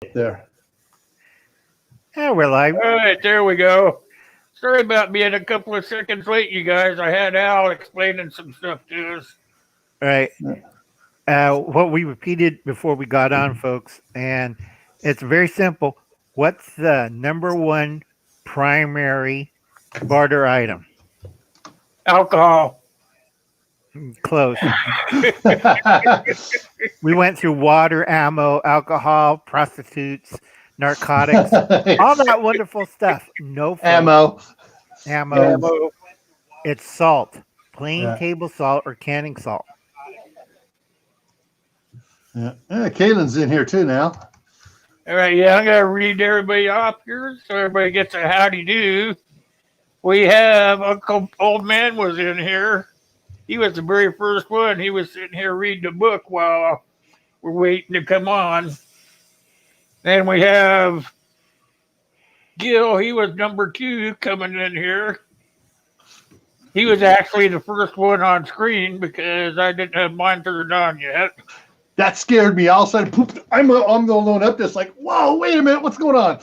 there. Yeah, we're live. All right, there we go. Sorry about being a couple of seconds late, you guys. I had Al explaining some stuff to us. All right. What we repeated before we got on, folks, and it's very simple. What's the number one primary barter item? Alcohol. Close. We went through water, ammo, alcohol, prostitutes, narcotics, all that wonderful stuff. No, folks. Ammo. Ammo. It's salt, plain Yeah. table salt or canning salt. Yeah. Kaylin's in here too now. All right, yeah, I'm going to read everybody off here so everybody gets a howdy do. We have Uncle Old Man was in here. He was the very first one. He was sitting here reading a book while we're waiting to come on. Then we have Gil. He was number 2 coming in here. He was actually the first one on screen because I didn't have mine turned on yet. That scared me. All of a sudden, poop, I'm the one up there. It's like, whoa, wait a minute, what's going on?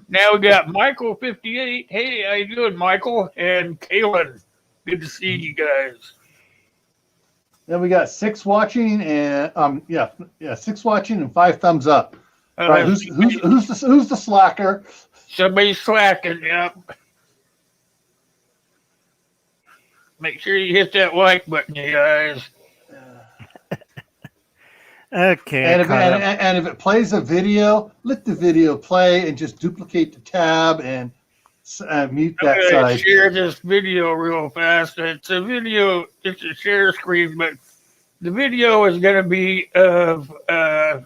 Now we got Michael 58. Hey, how you doing, Michael? And Kaylin. Good to see you guys. Then we got 6 watching and 6 watching and 5 thumbs up. All right, who's the slacker? Somebody's slacking, yep. Make sure you hit that like button, you guys. Okay. And if it plays a video, let the video play and just duplicate the tab and mute that I'm gonna side. share this video real fast. It's a share screen, but the video is going to be of, I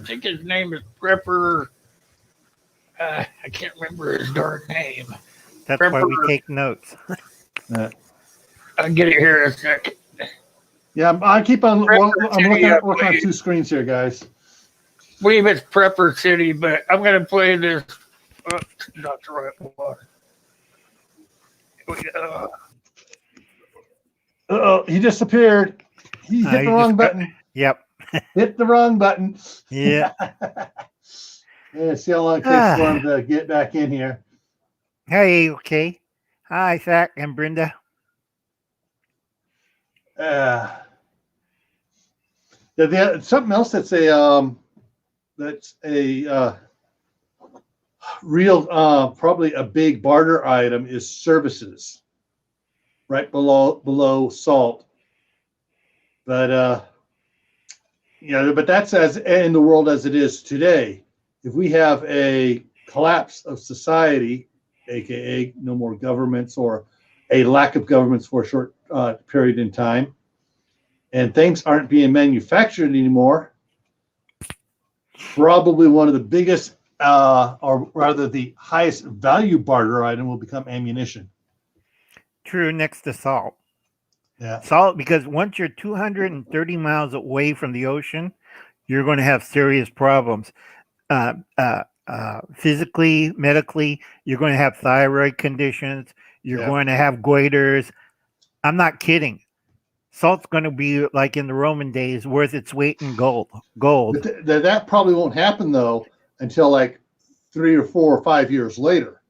think his name is Prepper. I can't remember his darn name. That's Prepper. why we take notes. I'll get it here in a second. Yeah, I keep on. Prepper I'm City, working on 2 screens here, guys. I believe it's Prepper City, but I'm going to play this. Not the right one. Here we go. Uh-oh, he disappeared. He hit the wrong button. Yep. Hit the wrong button. Yeah. Yeah, see how long it takes for him to get back in here. Hey, okay. Hi, Zach and Brenda. Something else that's a real probably a big barter item is services, right below salt. But but that's as in the world as it is today. If we have a collapse of society, aka no more governments or a lack of governments for a short period in time, and things aren't being manufactured anymore, probably one of the biggest, or rather the highest value barter item will become ammunition. True, next to salt. Yeah. Salt, because once you're 230 miles away from the ocean, you're going to have serious problems. Physically, medically, you're going to have thyroid conditions. You're going to have goiters. I'm not kidding. Salt's going to be like in the Roman days, worth its weight in gold. But that probably won't happen though until like 3 or 4 or 5 years later,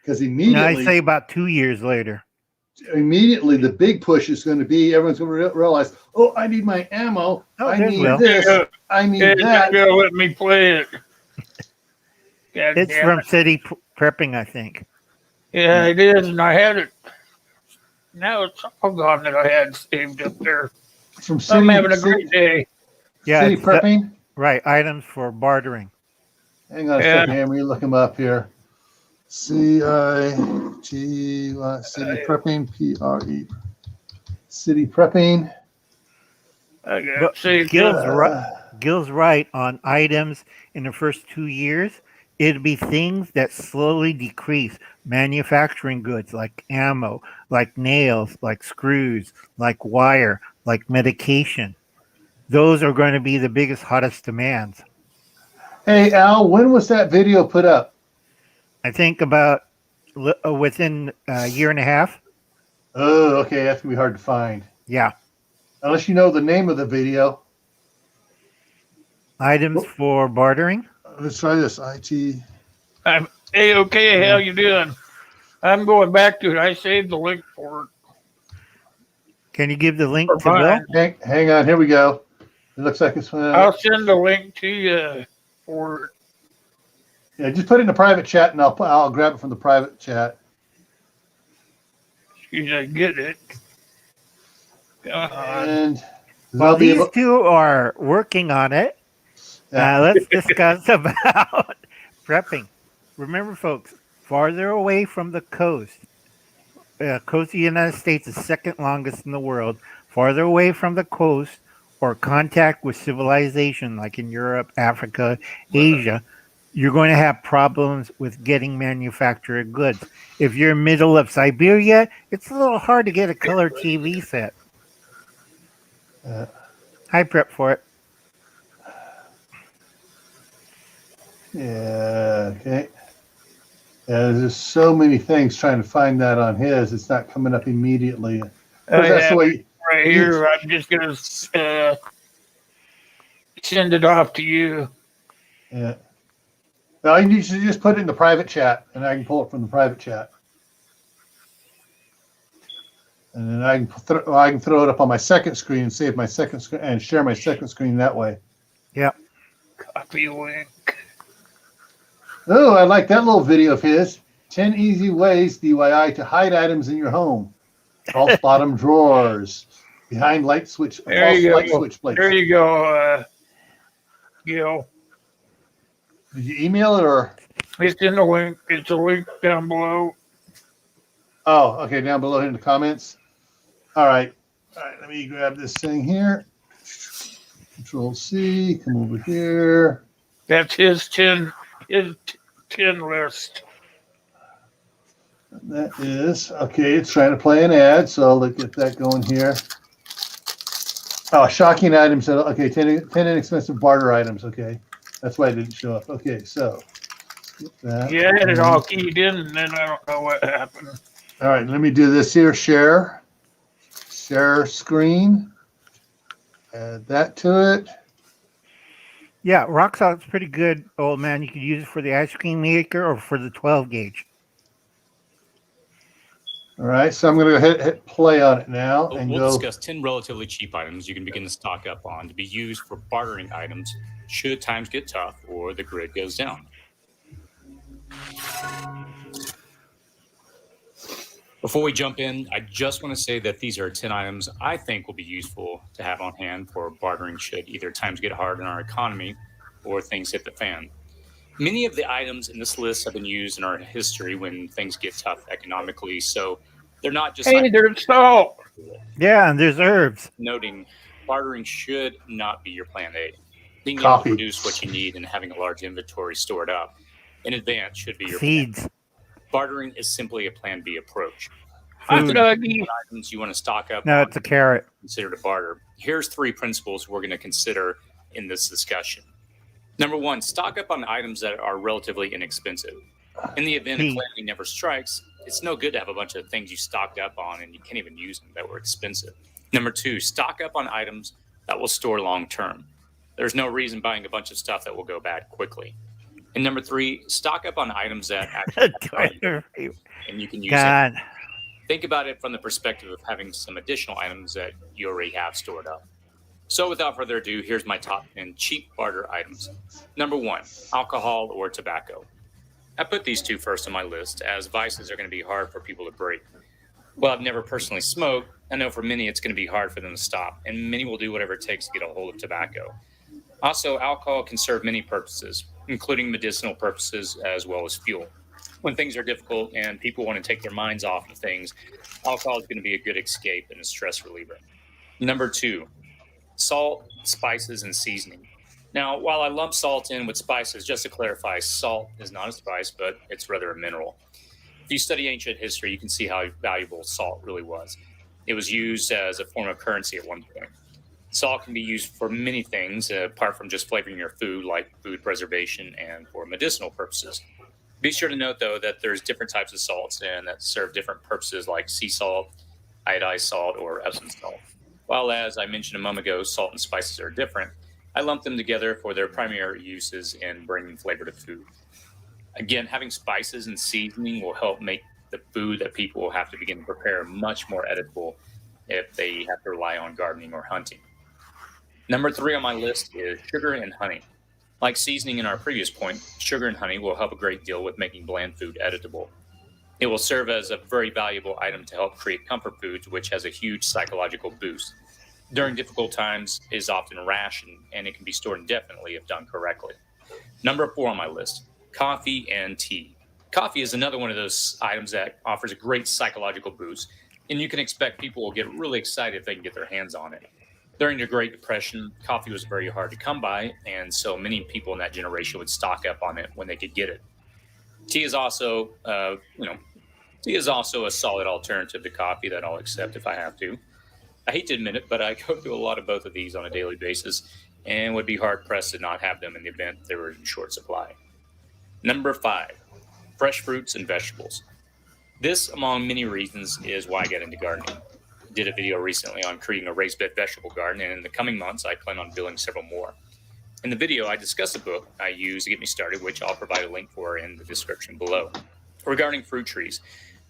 because immediately I say about 2 years later. Immediately, the big push is going to be everyone's going to realize, oh, I need my ammo. I need this. I need that. You're gonna let me play it. It's from City Prepping, I think. Yeah, it is, and I had it. Now it's all gone that I had saved up there. I'm having a great day. Yeah, City Prepping? Right, items for bartering. Hang on a second, Henry. Look them up here. CIT, City Prepping, PRE. City Prepping. Gil's right on items in the first 2 years. It'd be things that slowly decrease. Manufacturing goods like ammo, like nails, like screws, like wire, like medication. Those are going to be the biggest, hottest demands. Hey, Al, when was that video put up? I think about within a year and a half. Oh, okay. That's going to be hard to find. Yeah. Unless you know the name of the video. Items for bartering? let's try this. IT. I'm A-okay. Yeah. How you doing? I'm going back to it. I saved the link for Can you give the link for to Will? mine. Hang on. Here we go. It looks like it's. I'll send the link to you for. Yeah, just put it in the private chat, and I'll grab it from the private chat. Excuse me, get it. And While I'll be these able. two are working on it, Yeah. let's discuss about prepping. Remember, folks, farther away from the coast, coast of the United States is second longest in the world. Farther away from the coast or contact with civilization, like in Europe, Africa, Asia, you're going to have problems with getting manufactured goods. If you're middle of Siberia, it's a little hard to get a color TV set. I prep for it. Yeah. Okay. Yeah, there's just so many things trying to find that on his. It's not coming up immediately. I That's the have way. right here. I'm just gonna send it off to you. Yeah. No, you should just put it in the private chat, and I can pull it from the private chat. And then I can throw it up on my second screen and save my second screen and share my second screen that way. Yep. Copy link. Oh, I like that little video of his. 10 easy ways, DIY, to hide items in your home. False bottom drawers. Behind light switch. There you light go. switch plates. There you go, Gil. Did you email it or? It's in the link. It's a link down below. Oh, okay, down below in the comments. All right. All right, let me grab this thing here. Control C, come over here. That's his 10 list. That is, okay, it's trying to play an ad, so let's get that going here. Oh, shocking items. Okay, 10 inexpensive barter items. Okay, that's why it didn't show up. Okay, so skip that. Yeah, I had it all keyed in, and then I don't know what happened. All right, let me do this here. Share screen. Add that to it. Yeah, rock salt's pretty good, old man. You could use it for the ice cream maker or for the 12 gauge. All right, so I'm going to hit play on it now and we'll go. discuss 10 relatively cheap items you can begin to stock up on to be used for bartering items should times get tough or the grid goes down. Before we jump in, I just want to say that these are 10 items I think will be useful to have on hand for bartering should either times get hard in our economy or things hit the fan. Many of the items in this list have been used in our history when things get tough economically, so they're not just... Hey, there's salt. Yeah, and there's herbs. Noting, bartering should not be your plan A. Being able Coffee. to produce what you need and having a large inventory stored up in advance should be your Seeds. plan. Bartering is simply a plan B approach. Hot Food. doggy. What items you want to stock up No, on it's a carrot. consider to barter. Here's 3 principles we're going to consider in this discussion. Number 1, stock up on items that are relatively inexpensive. In the event a calamity never strikes, it's no good to have a bunch of things you stocked up on and you can't even use them that were expensive. Number 2, stock up on items that will store long term. There's no reason buying a bunch of stuff that will go bad quickly. And number 3, stock up on items that actually have value and you can use them. God. Think about it from the perspective of having some additional items that you already have stored up. So without further ado, here's my top 10 cheap barter items. Number 1, alcohol or tobacco. I put these 2 first on my list as vices are going to be hard for people to break. While I've never personally smoked, I know for many it's going to be hard for them to stop, and many will do whatever it takes to get a hold of tobacco. Also, alcohol can serve many purposes, including medicinal purposes as well as fuel. When things are difficult and people want to take their minds off of things, alcohol is going to be a good escape and a stress reliever. Number 2, salt, spices, and seasoning. Now, while I lump salt in with spices, just to clarify, salt is not a spice, but it's rather a mineral. If you study ancient history, you can see how valuable salt really was. It was used as a form of currency at one point. Salt can be used for many things, apart from just flavoring your food, like food preservation and for medicinal purposes. Be sure to note, though, that there's different types of salts and that serve different purposes, like sea salt, iodized salt, or Epsom salt. While, as I mentioned a moment ago, salt and spices are different, I lump them together for their primary uses in bringing flavor to food. Again, having spices and seasoning will help make the food that people will have to begin to prepare much more edible if they have to rely on gardening or hunting. Number 3 on my list is sugar and honey. Like seasoning in our previous point, sugar and honey will help a great deal with making bland food editable. It will serve as a very valuable item to help create comfort foods, which has a huge psychological boost. During difficult times, it is often rationed and it can be stored indefinitely if done correctly. Number 4 on my list, coffee and tea. Coffee is another one of those items that offers a great psychological boost, and you can expect people will get really excited if they can get their hands on it. During the Great Depression, coffee was very hard to come by, and so many people in that generation would stock up on it when they could get it. Tea is also, tea is also a solid alternative to coffee that I'll accept if I have to. I hate to admit it, but I go through a lot of both of these on a daily basis and would be hard pressed to not have them in the event they were in short supply. Number 5, fresh fruits and vegetables. This, among many reasons, is why I got into gardening. Did a video recently on creating a raised bed vegetable garden, and in the coming months, I plan on building several more. In the video, I discuss a book I use to get me started, which I'll provide a link for in the description below. Regarding fruit trees,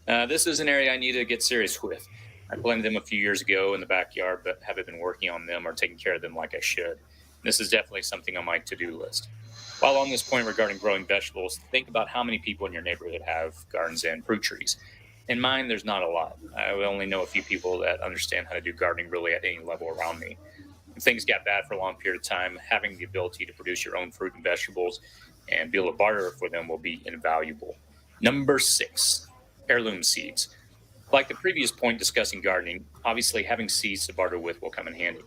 this is an area I need to get serious with. I planted them a few years ago in the backyard, but haven't been working on them or taking care of them like I should. This is definitely something on my to-do list. While on this point regarding growing vegetables, think about how many people in your neighborhood have gardens and fruit trees. In mine, there's not a lot. I only know a few people that understand how to do gardening really at any level around me. If things got bad for a long period of time, having the ability to produce your own fruit and vegetables and be able to barter for them will be invaluable. Number 6, heirloom seeds. Like the previous point discussing gardening, obviously having seeds to barter with will come in handy.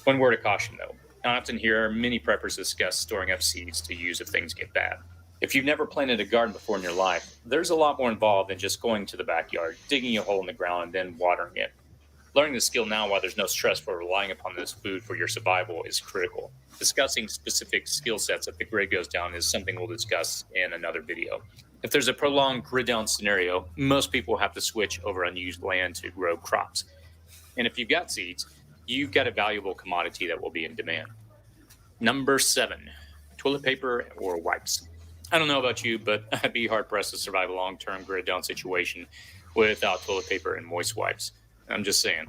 One word of caution though, I often hear many preppers discuss storing up seeds to use if things get bad. If you've never planted a garden before in your life, there's a lot more involved than just going to the backyard, digging a hole in the ground, and then watering it. Learning the skill now while there's no stress for relying upon this food for your survival is critical. Discussing specific skill sets if the grid goes down is something we'll discuss in another video. If there's a prolonged grid down scenario, most people have to switch over unused land to grow crops. And if you've got seeds, you've got a valuable commodity that will be in demand. Number 7, toilet paper or wipes. I don't know about you, but I'd be hard-pressed to survive a long-term grid-down situation without toilet paper and moist wipes. I'm just saying.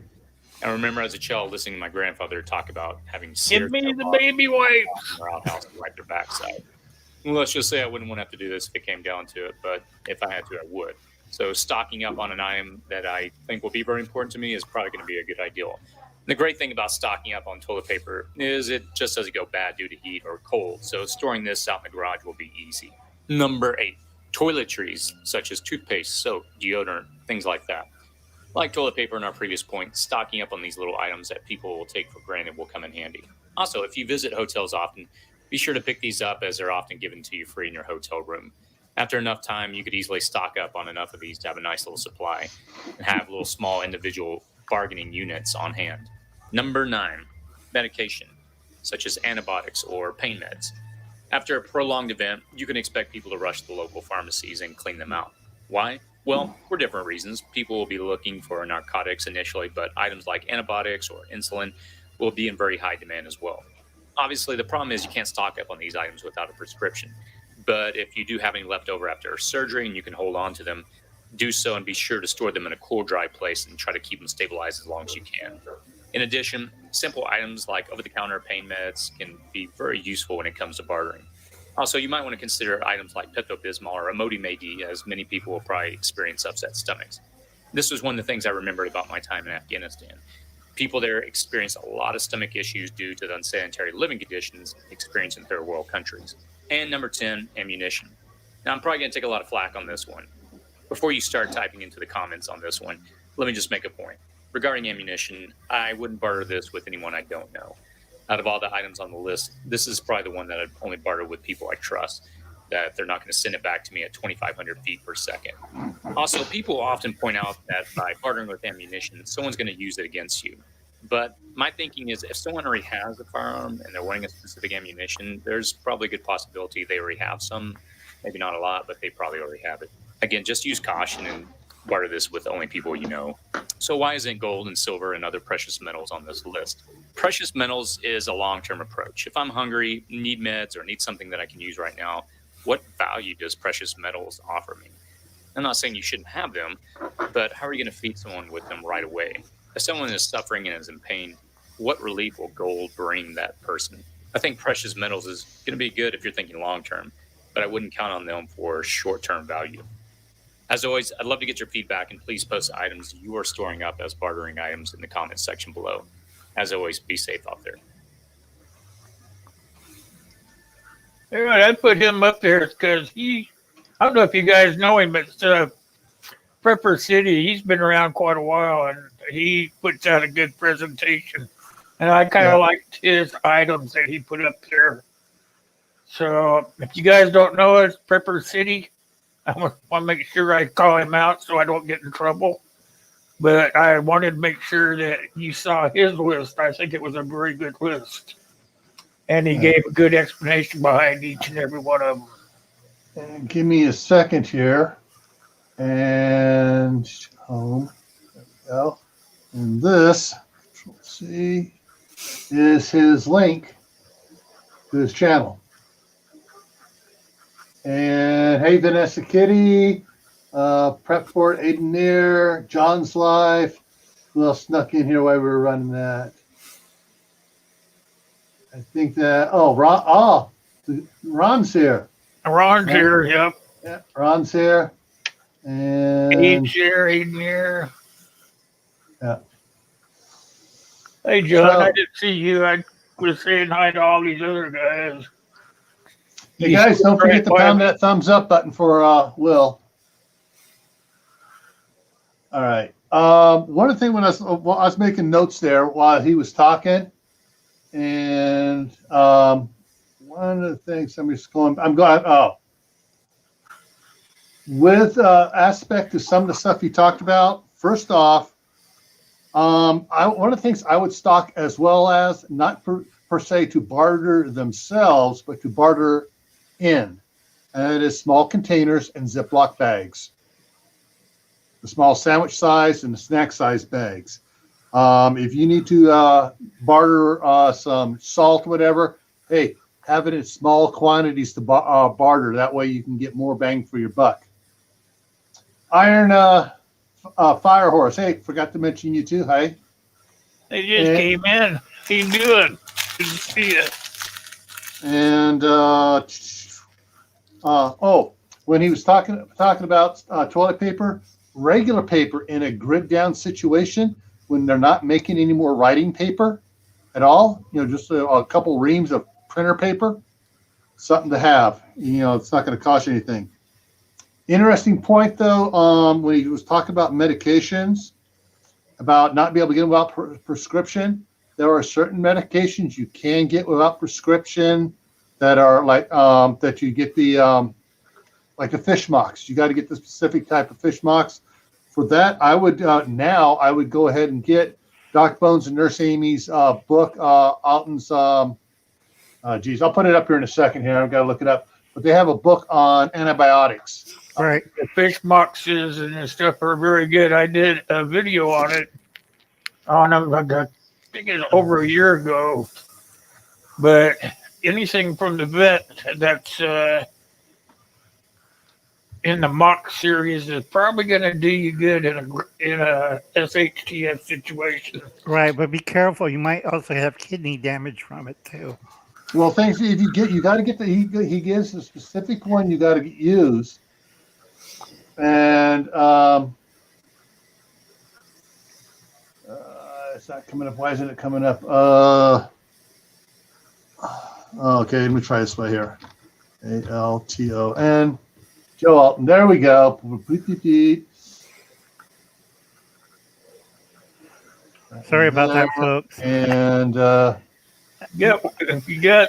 I remember as a child listening to my grandfather talk about having Give me the baby wipes. in their outhouse to wipe their backside. Well, let's just say I wouldn't want to have to do this if it came down to it, but if I had to, I would. So stocking up on an item that I think will be very important to me is probably going to be a good idea. The great thing about stocking up on toilet paper is it just doesn't go bad due to heat or cold, so storing this out in the garage will be easy. Number 8, toiletries such as toothpaste, soap, deodorant, things like that. Like toilet paper in our previous point, stocking up on these little items that people will take for granted will come in handy. Also, if you visit hotels often, be sure to pick these up as they're often given to you free in your hotel room. After enough time, you could easily stock up on enough of these to have a nice little supply and have little small individual bargaining units on hand. Number 9, medication, such as antibiotics or pain meds. After a prolonged event, you can expect people to rush to the local pharmacies and clean them out. Why? Well, for different reasons. People will be looking for narcotics initially, but items like antibiotics or insulin will be in very high demand as well. Obviously, the problem is you can't stock up on these items without a prescription. But if you do have any left over after surgery and you can hold on to them, do so and be sure to store them in a cool, dry place and try to keep them stabilized as long as you can. In addition, simple items like over-the-counter pain meds can be very useful when it comes to bartering. Also, you might want to consider items like Pepto-Bismol or Imodium, as many people will probably experience upset stomachs. This was one of the things I remembered about my time in Afghanistan. People there experience a lot of stomach issues due to the unsanitary living conditions experienced in third world countries. And number 10, ammunition. Now, I'm probably going to take a lot of flack on this one. Before you start typing into the comments on this one, let me just make a point. Regarding ammunition, I wouldn't barter this with anyone I don't know. Out of all the items on the list, this is probably the one that I'd only barter with people I trust, that they're not going to send it back to me at 2,500 feet per second. Also, people often point out that by bartering with ammunition, someone's going to use it against you. But my thinking is if someone already has a firearm and they're wanting a specific ammunition, there's probably a good possibility they already have some. Maybe not a lot, but they probably already have it. Again, just use caution and barter this with only people you know. So why isn't gold and silver and other precious metals on this list? Precious metals is a long-term approach. If I'm hungry, need meds, or need something that I can use right now, what value does precious metals offer me? I'm not saying you shouldn't have them, but how are you going to feed someone with them right away? If someone is suffering and is in pain, what relief will gold bring that person? I think precious metals is going to be good if you're thinking long-term, but I wouldn't count on them for short-term value. As always, I'd love to get your feedback, and please post items you are storing up as bartering items in the comments section below. As always, be safe out there. Yeah, I put him up there because I don't know if you guys know him, but Prepper City, he's been around quite a while, and he puts out a good presentation. And I kind of liked his items that he put up there. So if you guys don't know us, Prepper City, I want to make sure I call him out so I don't get in trouble. But I wanted to make sure that you saw his list. I think it was a very good list. And he gave a good explanation behind each and every one of them. And give me a second here. And home. There we go. And this, let's see, is his link to his channel. And hey, Vanessa Kitty, Prepfort, Aiden Near, John's Life. Who else snuck in here while we were running that? I think that, Ron's here. Ron's here, yep. Yeah, Ron's here. And Aid's here, Aiden here. Yeah. Hey, John, So- I didn't see you. I was saying hi to all these other guys. hey guys, don't forget to pound that thumbs up button for Will. All right. One of the things when I was making notes there while he was talking, and one of the things I'm going. With aspect to some of the stuff you talked about. First off, one of the things I would stock as well as not per se to barter themselves, but to barter in, and it is small containers and Ziploc bags. The small sandwich size and the snack size bags. If you need to barter some salt, whatever, hey, have it in small quantities to barter. That way you can get more bang for your buck. Iron Fire Horse. Hey, forgot to mention you too. Hey. They just came in. How you doing? Good to see you. And when he was talking about toilet paper, regular paper in a grid down situation when they're not making any more writing paper at all, just a couple reams of printer paper, something to have. It's not going to cost you anything. Interesting point though, when he was talking about medications, about not being able to get them without prescription. There are certain medications you can get without prescription that are like that you get the like the fish mocks. You got to get the specific type of fish mocks. For that, I would go ahead and get Doc Bones and Nurse Amy's book, Alton's. I'll put it up here in a second. Here, I've got to look it up. But they have a book on antibiotics. Right. The fish boxes and the stuff are very good. I did a video on it I think it's over a year ago. But anything from the vet that's in the mock series is probably going to do you good in a SHTF situation. Right, but be careful. You might also have kidney damage from it too. Well, things if you got to get he gives a specific one you got to use, and it's not coming up. Why isn't it coming up? Okay, let me try this way here. Alton. Joe Alton. There we go. Sorry about that, folks. And If you got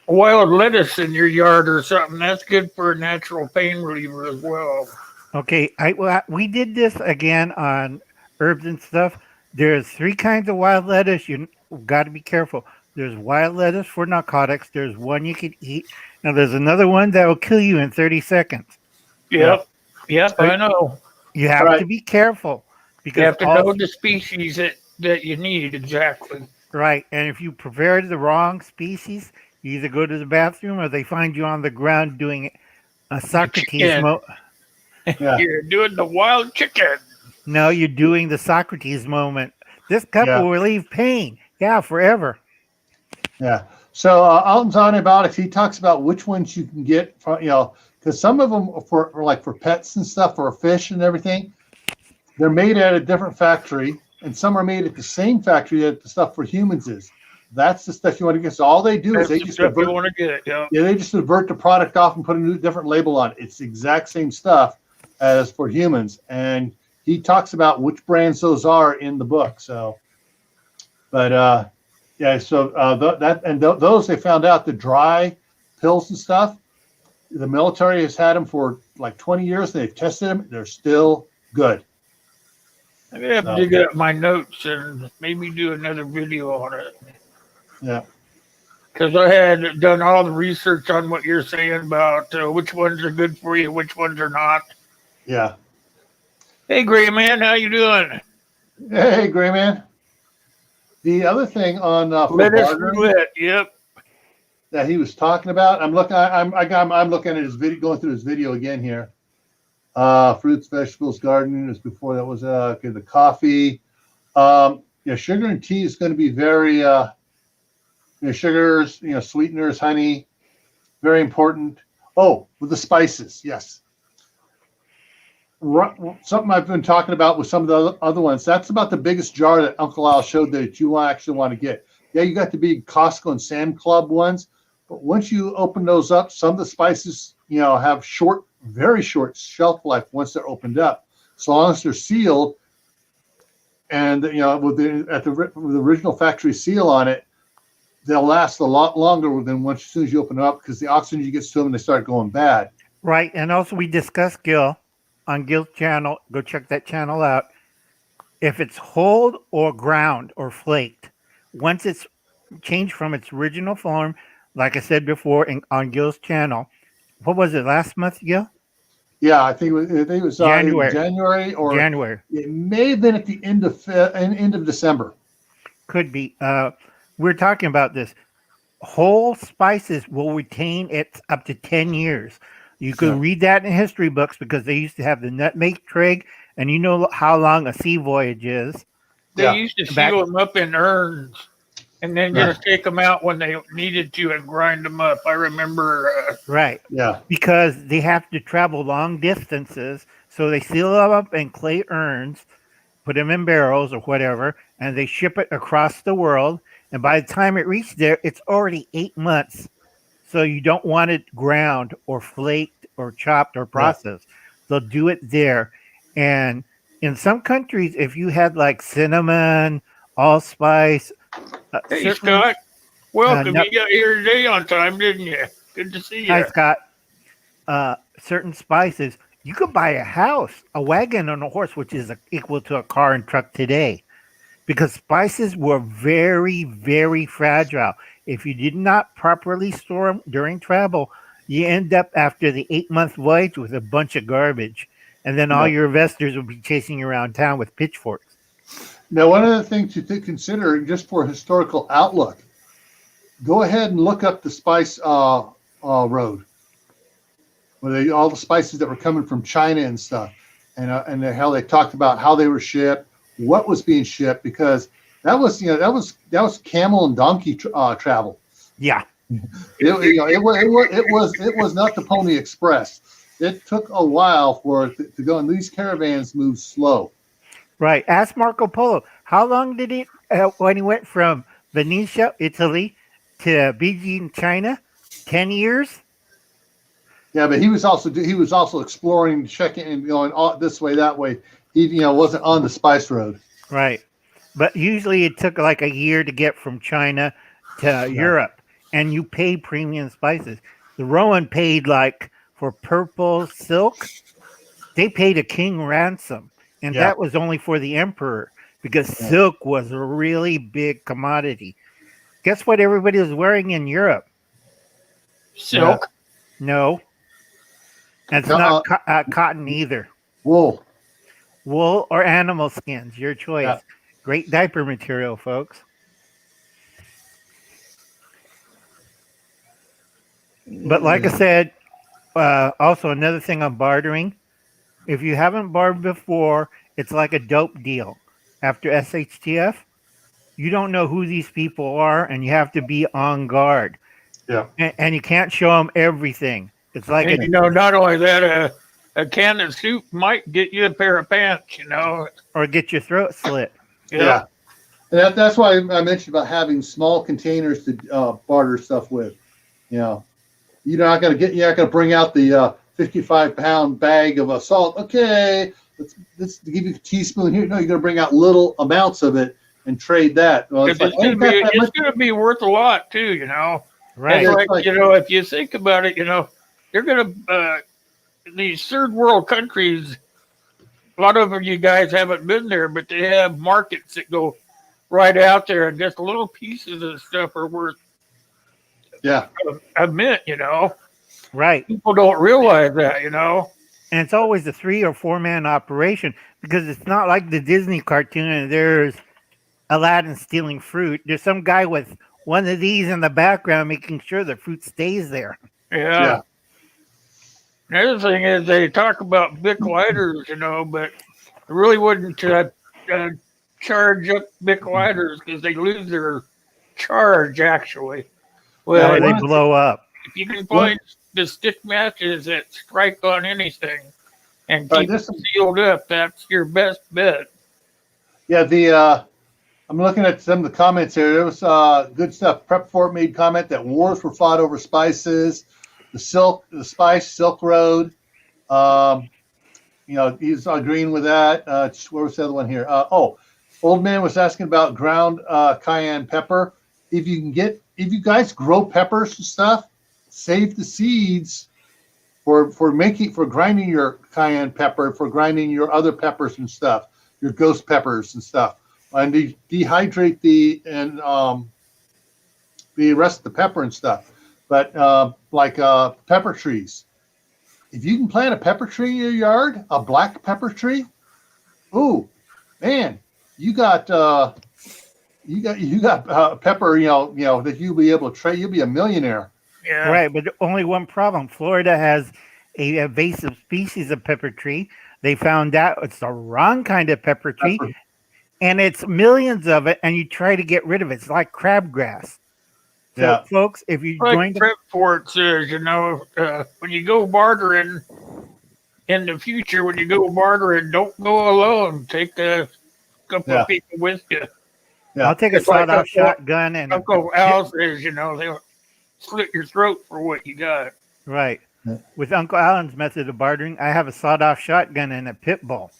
wild lettuce in your yard or something, that's good for a natural pain reliever as well. Okay, we did this again on herbs and stuff. There's 3 kinds of wild lettuce. You got to be careful. There's wild lettuce for narcotics. There's one you can eat. Now there's another one that will kill you in 30 seconds. Yep. Yep, So I know. you have Right. to be careful You because have to know the species that you need exactly. right, and if you prepare the wrong species, you either go to the bathroom or they find you on the ground doing a Socrates Chicken. Yeah. You're doing the wild chicken. No, you're doing the Socrates moment. This cup Yeah. will relieve pain. Yeah, forever. Yeah. So Alton's on about if he talks about which ones you can get from, because some of them for like for pets and stuff, for fish and everything, they're made at a different factory, and some are made at the same factory that the stuff for humans is. That's the stuff you want to get. So all they do is That's they the just stuff you divert, want to get. Yeah. yeah, they just divert the product off and put a new different label on it. It's the exact same stuff as for humans, and he talks about which brands those are in the book. So, but yeah, so those they found out the dry pills and stuff. The military has had them for like 20 years. And they've tested them; they're still good. I'm gonna have to So, dig up my notes and maybe do another video on it. yeah, Because I had done all the research on what you're saying about which ones are good for you, which ones are not. yeah. Hey, Gray Man, how you doing? Hey, Gray Man. The other thing on for Let us bartering roulette. Yep. that he was talking about, I'm looking at his video, going through his video again here. Fruits, vegetables, gardening is before that was okay. The coffee, yeah, sugar and tea is going to be very sugars, sweeteners, honey, very important. Oh, with the spices, yes. Something I've been talking about with some of the other ones. That's about the biggest jar that Uncle Al showed that you actually want to get. Yeah, you got the big Costco and Sam Club ones, but once you open those up, some of the spices, have very short shelf life once they're opened up. So long as they're sealed, and with the original factory seal on it, they'll last a lot longer than once as soon as you open them up because the oxygen gets to them and they start going bad. Right, and also we discussed Gil on Gil's channel. Go check that channel out. If it's whole or ground or flaked, once it's changed from its original form, like I said before on Gil's channel, what was it last month, Gil? Yeah, I think it was in January. January, or January. it may have been at the end of December. Could be. We're talking about this. Whole spices will retain it up to 10 years. You could Yeah. read that in history books because they used to have the nutmeg trig, and you know how long a sea voyage is. They Yeah. used to Back- seal them up in urns and then Right. just take them out when they needed to and grind them up. I remember. Right. Yeah, Because they have to travel long distances. So they seal them up in clay urns, put them in barrels or whatever, and they ship it across the world. And by the time it reaches there, it's already 8 months. So you don't want it ground or flaked or chopped or yeah, processed. They'll do it there. And in some countries, if you had like cinnamon, allspice, Hey, certain Scott. Welcome. no, You got here today on time, didn't you? Good to see hi you. Scott, certain spices, you could buy a house, a wagon, and a horse, which is equal to a car and truck today, because spices were very, very fragile. If you did not properly store them during travel, you end up after the 8 month voyage with a bunch of garbage. And then all yeah. your investors will be chasing you around town with pitchforks. Now, one of the things to consider, just for historical outlook, go ahead and look up the spice road, where all the spices that were coming from China and stuff, and how they talked about how they were shipped, what was being shipped, because that was camel and donkey travel. Yeah. It was not the Pony Express. It took a while for it to go, and these caravans move slow. Right. Ask Marco Polo. How long did it when he went from Venetia, Italy, to Beijing, China? 10 years. Yeah, but he was also exploring, checking, and going all this way, that way. He wasn't on the spice road. Right. But usually it took like a year to get from China to Europe, and you pay premium spices. The Roman paid like for purple silk, they paid a king ransom, and Yeah. that was only for the emperor because silk was a really big commodity. Guess what everybody was wearing in Europe? Silk. No, And it's not cotton either. Wool. Wool or animal skins, your choice. Yeah. Great diaper material, folks. But like I said, also another thing on bartering, if you haven't bartered before, it's like a dope deal. After SHTF, you don't know who these people are, and you have to be on guard. Yeah. And you can't show them everything. It's like And, not only that, a can of soup might get you a pair of pants, or get your throat slit. Yeah. And that's why I mentioned about having small containers to barter stuff with. You're not going to bring out the 55-pound bag of salt. Okay, let's give you a teaspoon here. No, you're going to bring out little amounts of it and trade that. Well, it's going to be worth a lot too, Right. Like, if you think about it, they're going to these third world countries. A lot of you guys haven't been there, but they have markets that go right out there, and just little pieces of stuff are worth a mint, Right. People don't realize that, And it's always a 3 or 4 man operation, because it's not like the Disney cartoon and there's Aladdin stealing fruit. There's some guy with one of these in the background making sure the fruit stays there. Yeah. The other thing is they talk about Bic lighters, but I really wouldn't charge up Bic lighters because they lose their charge, actually. Well, they blow up. If you can find the stick matches that strike on anything and keep it sealed up, that's your best bet. Yeah, I'm looking at some of the comments here. There was good stuff. Prep Fort made comment that wars were fought over spices, the Silk Road. He's agreeing with that. Where was the other one here? Old man was asking about ground cayenne pepper. If you guys grow peppers and stuff, save the seeds for grinding your cayenne pepper, for grinding your other peppers and stuff, your ghost peppers and stuff, and dehydrate the rest of the pepper and stuff. But like pepper trees, if you can plant a pepper tree in your yard, a black pepper tree, ooh, man, you got pepper, that you'll be able to trade. You'll be a millionaire. Yeah. Right, but only one problem. Florida has a invasive species of pepper tree. They found out it's the wrong kind of pepper tree, and it's millions of it, and you try to get rid of it. It's like crabgrass. So, folks, if you're going to... Prep Fort says, when you go bartering in the future, don't go alone. Take a couple of people with you. Yeah. I'll take a sawed-off shotgun. And Uncle Al says, they'll slit your throat for what you got. Right. Yeah. With Uncle Alan's method of bartering, I have a sawed-off shotgun and a pit bull.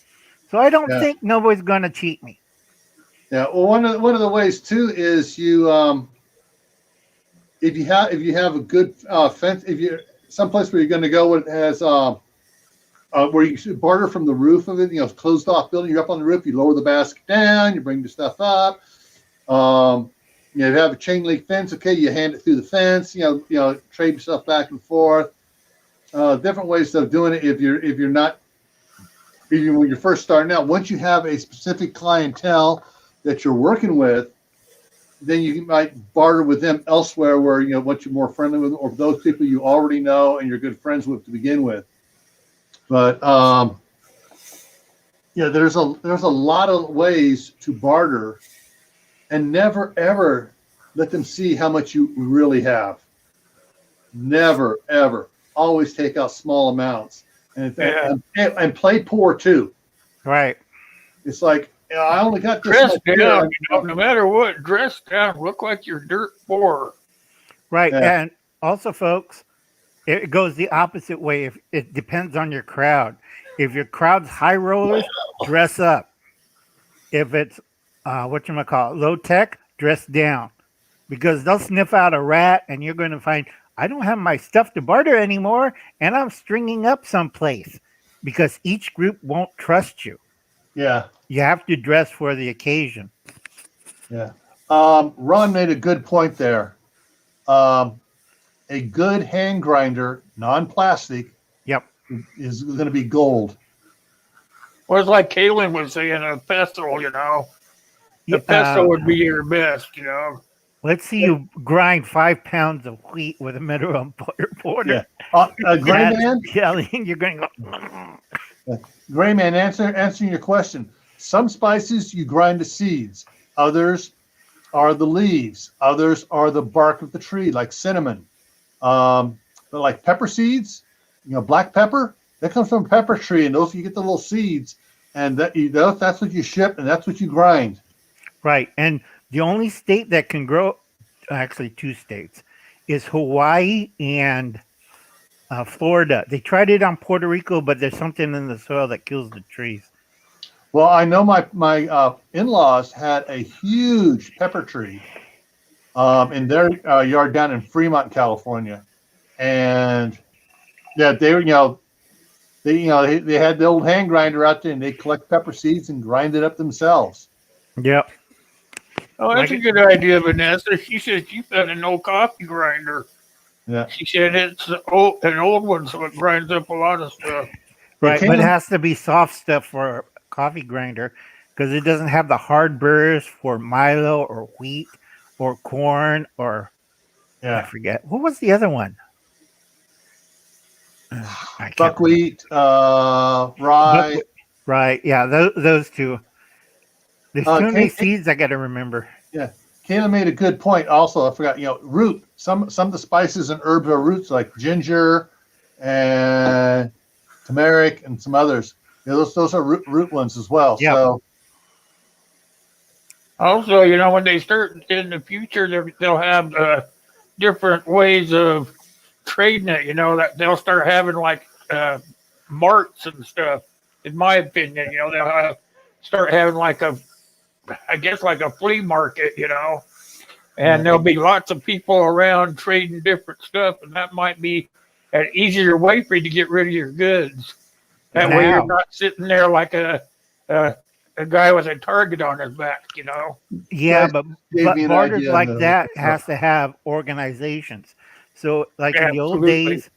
So I don't think nobody's going to cheat me. Yeah. Well, one of the ways, too, is you... If you have a good fence, if you're someplace where you're going to go where it has where you should barter from the roof of it, closed off building, you're up on the roof, you lower the basket down, you bring the stuff up. You have a chain link fence, okay, you hand it through the fence, trade yourself back and forth. Different ways of doing it if you're not, even when you're first starting out. Once you have a specific clientele that you're working with, then you might barter with them elsewhere where, what you're more friendly with, or those people you already know and you're good friends with to begin with. But, there's a lot of ways to barter, and never, ever let them see how much you really have. Never, ever. Always take out small amounts and play poor too. Right. It's like, I only got this. Dress down, no matter what. Dress down. Look like you're dirt poor. Right, and also, folks, it goes the opposite way. If it depends on your crowd. If your crowd's high rollers, dress up. If it's low tech, dress down, because they'll sniff out a rat, and you're going to find I don't have my stuff to barter anymore, and I'm stringing up someplace because each group won't trust you. Yeah. You have to dress for the occasion. Yeah. Ron made a good point there. A good hand grinder, non-plastic, is going to be gold. Well, it's like Kaylin was saying, a pestle, the Yeah, pestle would be your best. let's see you grind 5 pounds of wheat with a minimum porter. Yeah. Gray That's Man, yelling. You're going to go. Gray Man, answering your question. Some spices you grind the seeds. Others are the leaves. Others are the bark of the tree, like cinnamon. But like pepper seeds, black pepper, that comes from a pepper tree, and those you get the little seeds, and that's what you ship, and that's what you grind. Right. And the only state that can grow, actually 2 states, is Hawaii and Florida. They tried it on Puerto Rico, but there's something in the soil that kills the trees. Well, I know my in-laws had a huge pepper tree in their yard down in Fremont, California, and yeah, they were they had the old hand grinder out there, and they collect pepper seeds and grind it up themselves. Yep. Oh, that's a good idea, Vanessa. She said she found an old coffee grinder. Yeah, She said it's an old one, so it grinds up a lot of stuff. Right. can- But it has to be soft stuff for a coffee grinder because it doesn't have the hard burrs for Milo or wheat or corn or I yeah, forget. What was the other one? I can't buckwheat, rye. remember. Right. Yeah. Those two. There's too many Kay- seeds I got to remember. Yeah, Kayla made a good point. Also, I forgot. Root. Some of the spices and herbs are roots, like ginger and turmeric, and some others. Those are root ones as well. Yeah. So Also, when they start in the future, they'll have different ways of trading it. That they'll start having like marts and stuff. In my opinion, they'll start having like I guess like a flea market, and there'll be lots of people around trading different stuff, and that might be an easier way for you to get rid of your goods. That way, you're not sitting there like a guy with a target on his back, Yeah, That but gave me an barters idea, like though. that has to have organizations. So, like in the old Absolutely. days,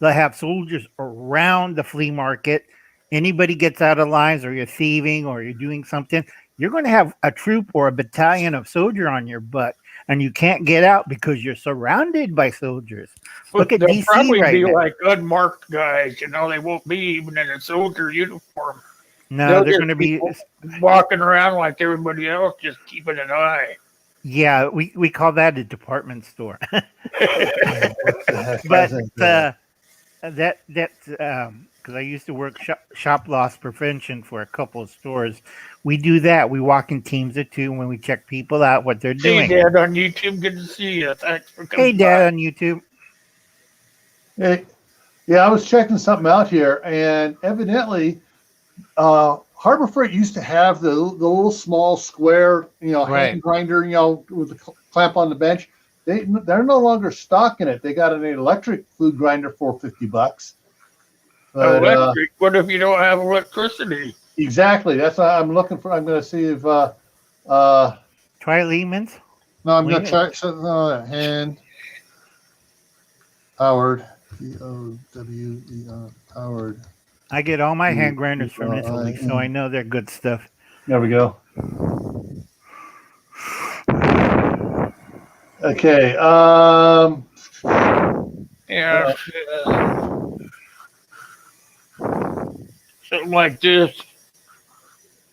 they'll have soldiers around the flea market. Anybody gets out of lines, or you're thieving, or you're doing something, you're going to have a troop or a battalion of soldier on your butt, and you can't get out because you're surrounded by soldiers. Look at They'll DC probably right be now. like unmarked guys, they won't be even in a soldier uniform. No, They'll they're just going to be. walking around like everybody else, just keeping an eye. Yeah, we call that a department store. what the heck But is that? that's because I used to work shop loss prevention for a couple of stores. We do that. We walk in teams of 2 when we check people out what they're Hey, doing. Dad, on YouTube, good to see you. Thanks for coming. Hey, Dad, on YouTube. Hey, yeah, I was checking something out here, and evidently, Harbor Freight used to have the little small square, Right. hand grinder, with the clamp on the bench. They're no longer stocking it. They got an electric food grinder for $50. But, Electric. What if you don't have electricity? exactly. That's what I'm looking for. I'm going to see if Try Lehman's. no, I'm going to Lehman. try hand powered, POWER powered. I get all my hand grinders from Italy, so I know they're good stuff. There we go. Okay. Yeah. Something like this.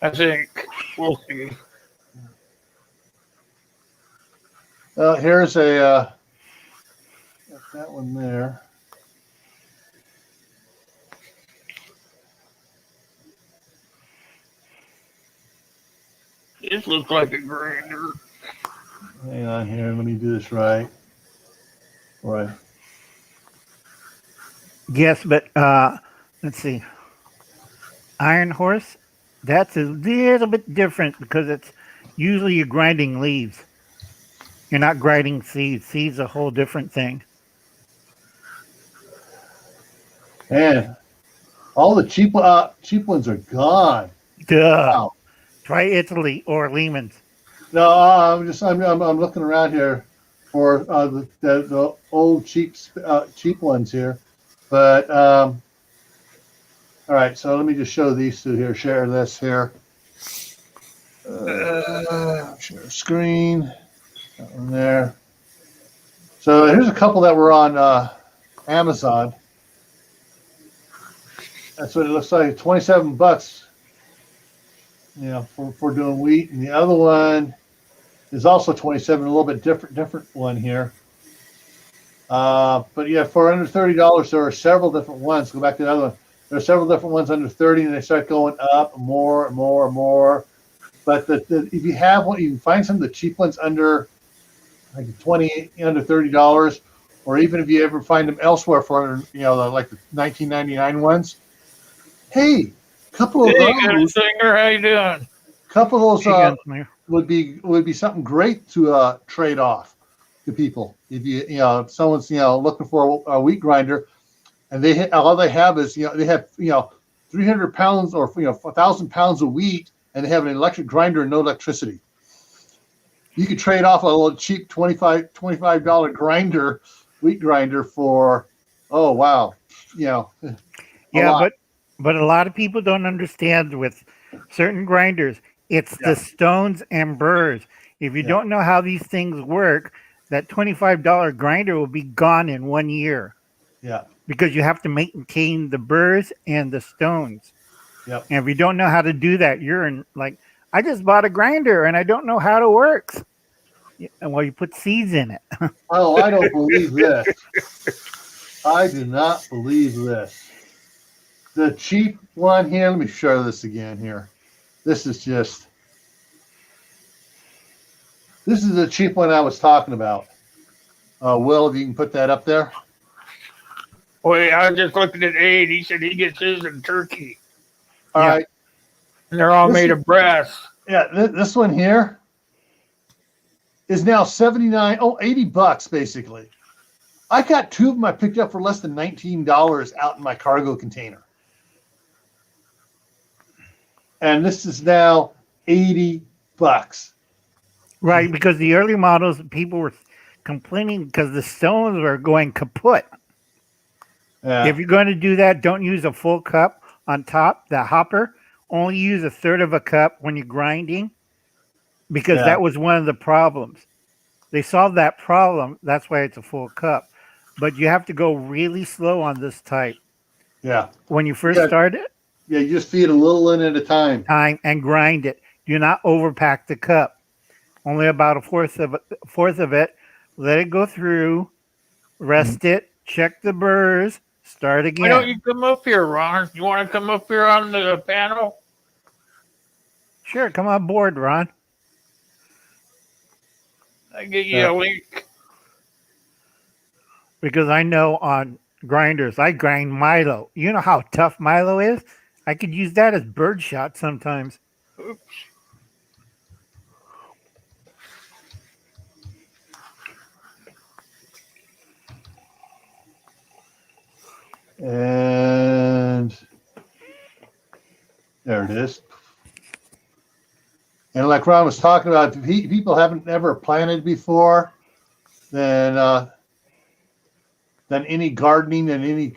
I think we'll see. Here's a that one there. This looks like a grinder. Hang on here. Let me do this right. Right. Yes, but let's see. Iron Horse, that's a little bit different because it's usually you're grinding leaves. You're not grinding seeds. Seeds a whole different thing. Man, all the cheap ones are gone. Duh. Wow. Try Italy or Lehman's. No, I'm looking around here for the old cheap ones here, but All right, so let me just show these two here. Share this here. Share screen. That one there. So here's a couple that were on Amazon. That's what it looks like. $27, for doing wheat. And the other one is also 27, a little bit different one here. But yeah, for under $30, there are several different ones. Go back to the other one. There are several different ones under 30, and they start going up more and more and more. But if you have one, you can find some of the cheap ones under like under $30, or even if you ever find them elsewhere for like the 1999 ones. Hey, couple of those. Singer, how you doing? Couple of those would be something great to trade off to people. If someone's looking for a wheat grinder, and all they have is they have 300 pounds or 1,000 pounds of wheat, and they have an electric grinder and no electricity. You could trade off a little cheap $25 grinder, wheat grinder for, oh wow, yeah, but a lot of people don't understand with certain grinders. It's the stones and burrs. If you don't know how these things work, that $25 grinder will be gone in 1 year. Yeah. Because you have to maintain the burrs and the stones. Yep. And if you don't know how to do that, you're in like, I just bought a grinder and I don't know how it works. And well, you put seeds in it. Oh, I don't believe this. I do not believe this. The cheap one here, let me show this again here. This is the cheap one I was talking about. Will, if you can put that up there. Oh, yeah, I was just looking at Aid. He said he gets his in Turkey. All right. And they're all made of brass. Yeah, this one here is now $80 basically. I got two of them I picked up for less than $19 out in my cargo container. And this is now $80. Right, because the early models, people were complaining because the stones were going kaput. Yeah. If you're going to do that, don't use a full cup on top, the hopper. Only use a third of a cup when you're grinding, because that was one of the problems. They solved that problem. That's why it's a full cup. But you have to go really slow on this type. Yeah. When you first start it. Yeah, you just feed a little in at a time. And grind it. Do not overpack the cup. Only about a fourth of it. Let it go through. Rest it. Check the burrs. Start again. Why don't you come up here, Ron? You want to come up here on the panel? Sure, come on board, Ron. I get you a link. Because I know on grinders, I grind Milo. You know how tough Milo is? I could use that as birdshot sometimes. Oops. And there it is. And like Ron was talking about, if people haven't ever planted before, then any gardening and any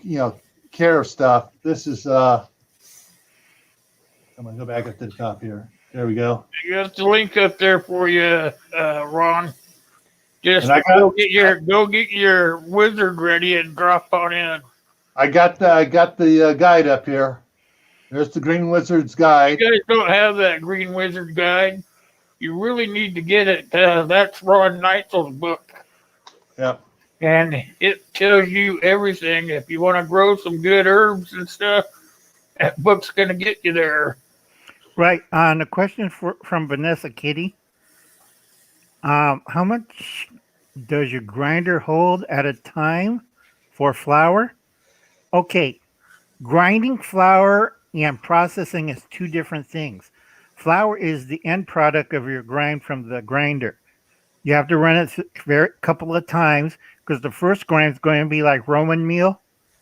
care of stuff, this is. I'm gonna go back up to the top here. There we go. I got the link up there for you, Ron. Just go get your wizard ready and drop on in. I got the guide up here. There's the Green Wizard's guide. You guys don't have that Green Wizard guide. You really need to get it. That's Ron Neitzel's book. Yep. And it tells you everything. If you want to grow some good herbs and stuff, that book's going to get you there. Right. On a question from Vanessa Kitty. How much does your grinder hold at a time for flour? Okay. Grinding flour and processing is two different things. Flour is the end product of your grind from the grinder. You have to run it a couple of times because the first grind is going to be like Roman meal.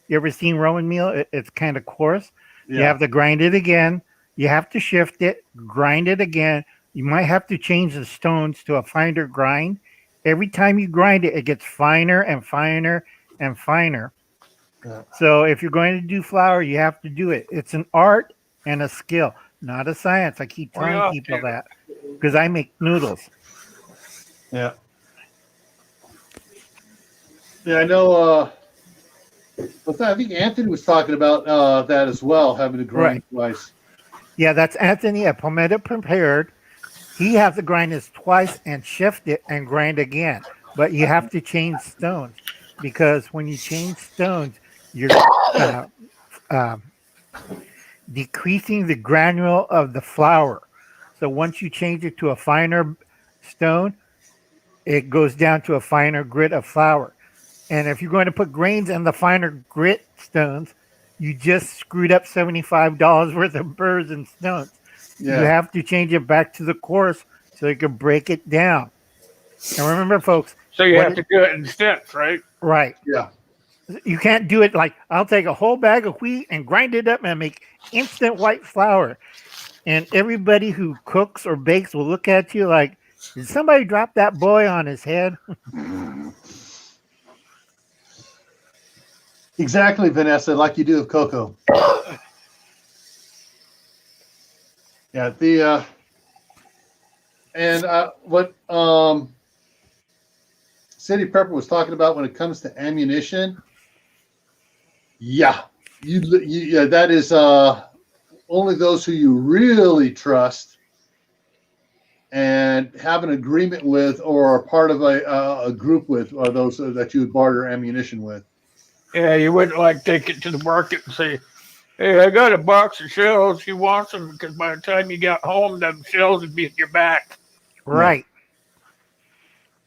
You ever seen Roman meal? It's kind of coarse. Yeah. You have to grind it again. You have to shift it, grind it again. You might have to change the stones to a finer grind. Every time you grind it, it gets finer and finer and finer. Yeah. So if you're going to do flour, you have to do it. It's an art and a skill, not a science. I keep We telling ought people to. that because I make noodles. Yeah. Yeah, I know. I think Anthony was talking about that as well, having to grind Right. twice. Yeah, that's Anthony at Palmetto Prepared. He has to grind this twice and shift it and grind again. But you have to change stones because when you change stones, you're uh, um, decreasing the granule of the flour. So once you change it to a finer stone, it goes down to a finer grit of flour. And if you're going to put grains in the finer grit stones, you just screwed up $75 worth of burrs and stones. You Yeah. have to change it back to the coarse so you can break it down. And remember, folks, So you what have it to do it in steps, right? right. Yeah. You can't do it like I'll take a whole bag of wheat and grind it up and make instant white flour. And everybody who cooks or bakes will look at you like, did somebody drop that boy on his head? Exactly, Vanessa, like you do with cocoa. Yeah. And what City Prepper was talking about when it comes to ammunition. Yeah. Yeah, that is only those who you really trust and have an agreement with or are part of a group with are those that you would barter ammunition with. Yeah, you wouldn't like take it to the market and say, "Hey, I got a box of shells. You want some?" Because by the time you got home, them shells would be at your back. Yeah. Right.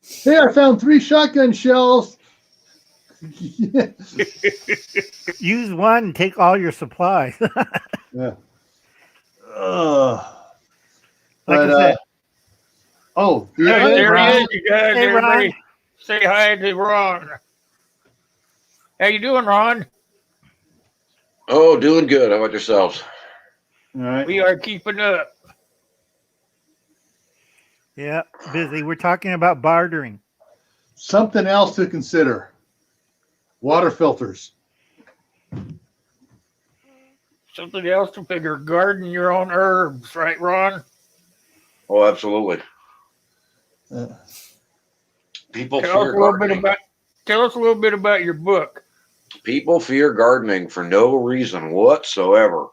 Hey, I found 3 shotgun shells. Yeah. Use one and take all your supplies. Yeah. Ugh. Like But I said, oh, Hey, hey, there he Ron. is, you guys. Hey, Ron. Everybody, say hi to Ron. How you doing, Ron? Oh, doing good. How about yourselves? all right. We are keeping up. Yeah, busy. We're talking about bartering. Something else to consider. Water filters. Something else to figure. Garden your own herbs, right, Ron? Oh, absolutely. Uh, People Tell us fear a little bit gardening. about. Tell us a little bit about your book. People fear gardening for no reason whatsoever,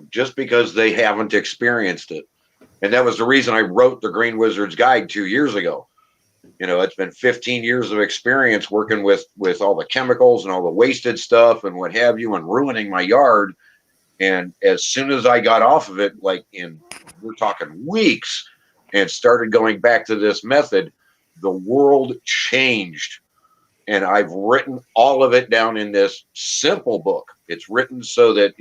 just because they haven't experienced it. And that was the reason I wrote the Green Wizard's Guide 2 years ago. You know, it's been 15 years of experience working with all the chemicals and all the wasted stuff and what have you, and ruining my yard. And as soon as I got off of it, we're talking weeks, and started going back to this method, the world changed. And I've written all of it down in this simple book. It's written so that,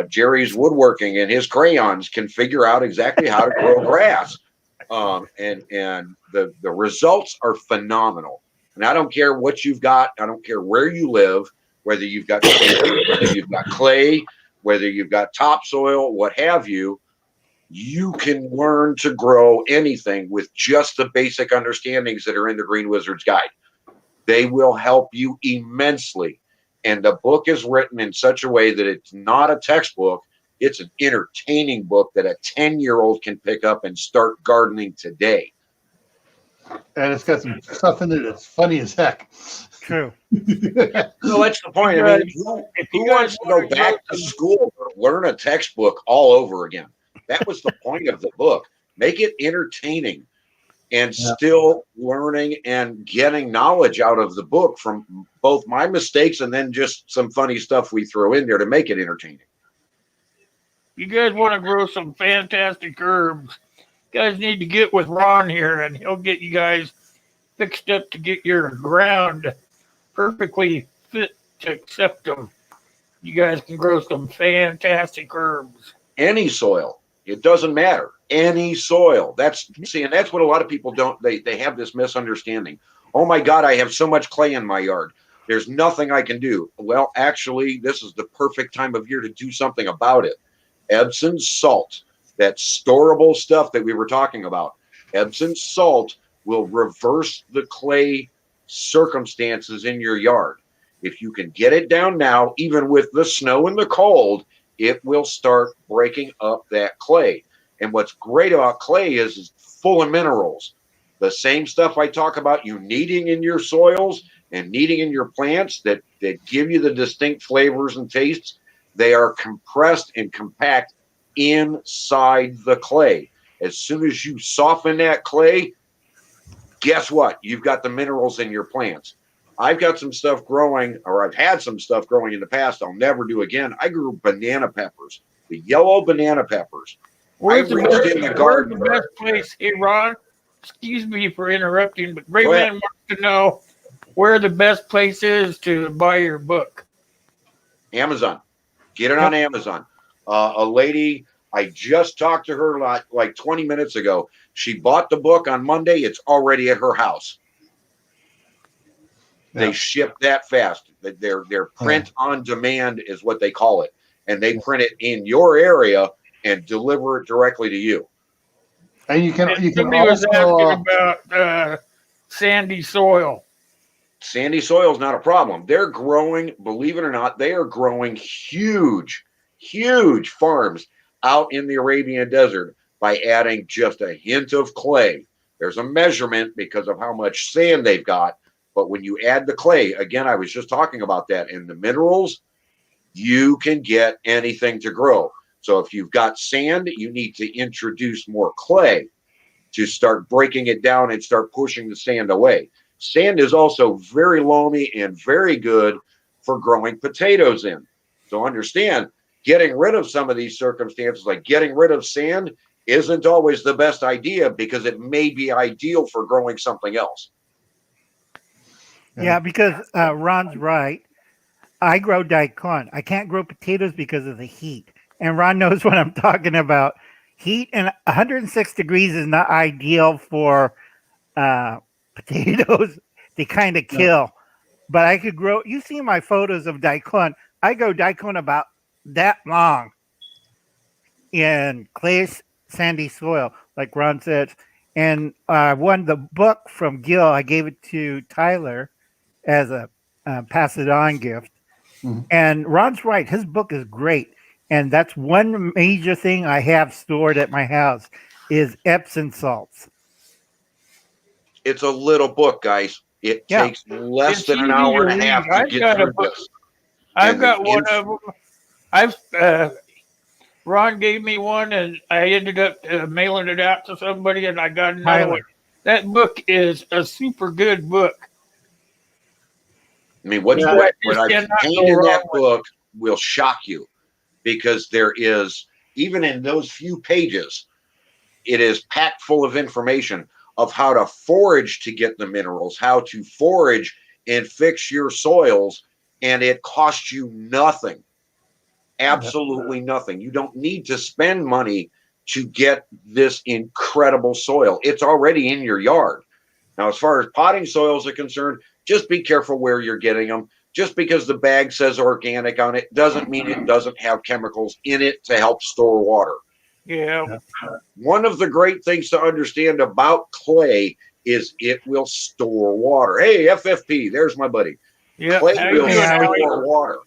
Jerry's woodworking and his crayons can figure out exactly how to grow grass. And the results are phenomenal. And I don't care what you've got. I don't care where you live, whether you've got clay, whether you've got topsoil, what have you. You can learn to grow anything with just the basic understandings that are in the Green Wizard's Guide. They will help you immensely. And the book is written in such a way that it's not a textbook. It's an entertaining book that a 10-year-old can pick up and start gardening today. and it's got some stuff in it that's funny as heck. True. So that's the point. I mean, who wants to go back to school or learn a textbook all over again? That was the point of the book. Make it entertaining and still learning and getting knowledge out of the book from both my mistakes and then just some funny stuff we throw in there to make it entertaining. You guys want to grow some fantastic herbs? You guys need to get with Ron here, and he'll get you guys fixed up to get your ground perfectly fit to accept them. You guys can grow some fantastic herbs. Any soil. It doesn't matter. Any soil. And that's what a lot of people don't, they have this misunderstanding. Oh my God, I have so much clay in my yard. There's nothing I can do. Well, actually, this is the perfect time of year to do something about it. Epsom salt, that storable stuff that we were talking about. Epsom salt will reverse the clay circumstances in your yard. If you can get it down now, even with the snow and the cold, it will start breaking up that clay. And what's great about clay is it's full of minerals. The same stuff I talk about you needing in your soils and needing in your plants that give you the distinct flavors and tastes, they are compressed and compact inside the clay. As soon as you soften that clay, guess what? You've got the minerals in your plants. I've got some stuff growing, or I've had some stuff growing in the past I'll never do again. I grew banana peppers, the yellow banana peppers. Where's the garden. best place? Hey, Ron, excuse me for interrupting, but Great Go ahead. Man wants to know where the best place is to buy your book. Amazon. Get it on Amazon. A lady, I just talked to her like 20 minutes ago. She bought the book on Monday. It's already at her house. Yeah. They ship that fast. Their print on demand is what they call it. And they print it in your area and deliver it directly to you. And you can Somebody was asking about sandy soil. Sandy soil is not a problem. They're growing, believe it or not, they are growing huge farms out in the Arabian desert by adding just a hint of clay. There's a measurement because of how much sand they've got. But when you add the clay, again, I was just talking about that, and the minerals, you can get anything to grow. So if you've got sand, you need to introduce more clay to start breaking it down and start pushing the sand away. Sand is also very loamy and very good for growing potatoes in. So understand, getting rid of some of these circumstances, like getting rid of sand, isn't always the best idea because it may be ideal for growing something else. Yeah, because Ron's right. I grow daikon. I can't grow potatoes because of the heat. And Ron knows what I'm talking about. Heat and 106 degrees is not ideal for potatoes. They kind of kill. But I could grow. You see my photos of daikon. I grow daikon about that long in clay, sandy soil, like Ron said. And I won the book from Gil. I gave it to Tyler as a pass it on gift. Mhm. And Ron's right. His book is great. And that's one major thing I have stored at my house is Epsom salts. It's a little book, guys. It takes less than an hour and a half to get through this. I've got one of them. Ron gave me one, and I ended up mailing it out to somebody, and I got another one. That book is a super good book. I mean, what I've contained in that book will shock you because there is, even in those few pages, it is packed full of information of how to forage to get the minerals, how to forage and fix your soils, and it costs you nothing. Absolutely nothing. You don't need to spend money to get this incredible soil. It's already in your yard. Now, as far as potting soils are concerned, just be careful where you're getting them. Just because the bag says organic on it doesn't mean it doesn't have chemicals in it to help store water. Yeah. One of the great things to understand about clay is it will store water. Hey, FFP, there's my buddy. Yeah. Clay will store water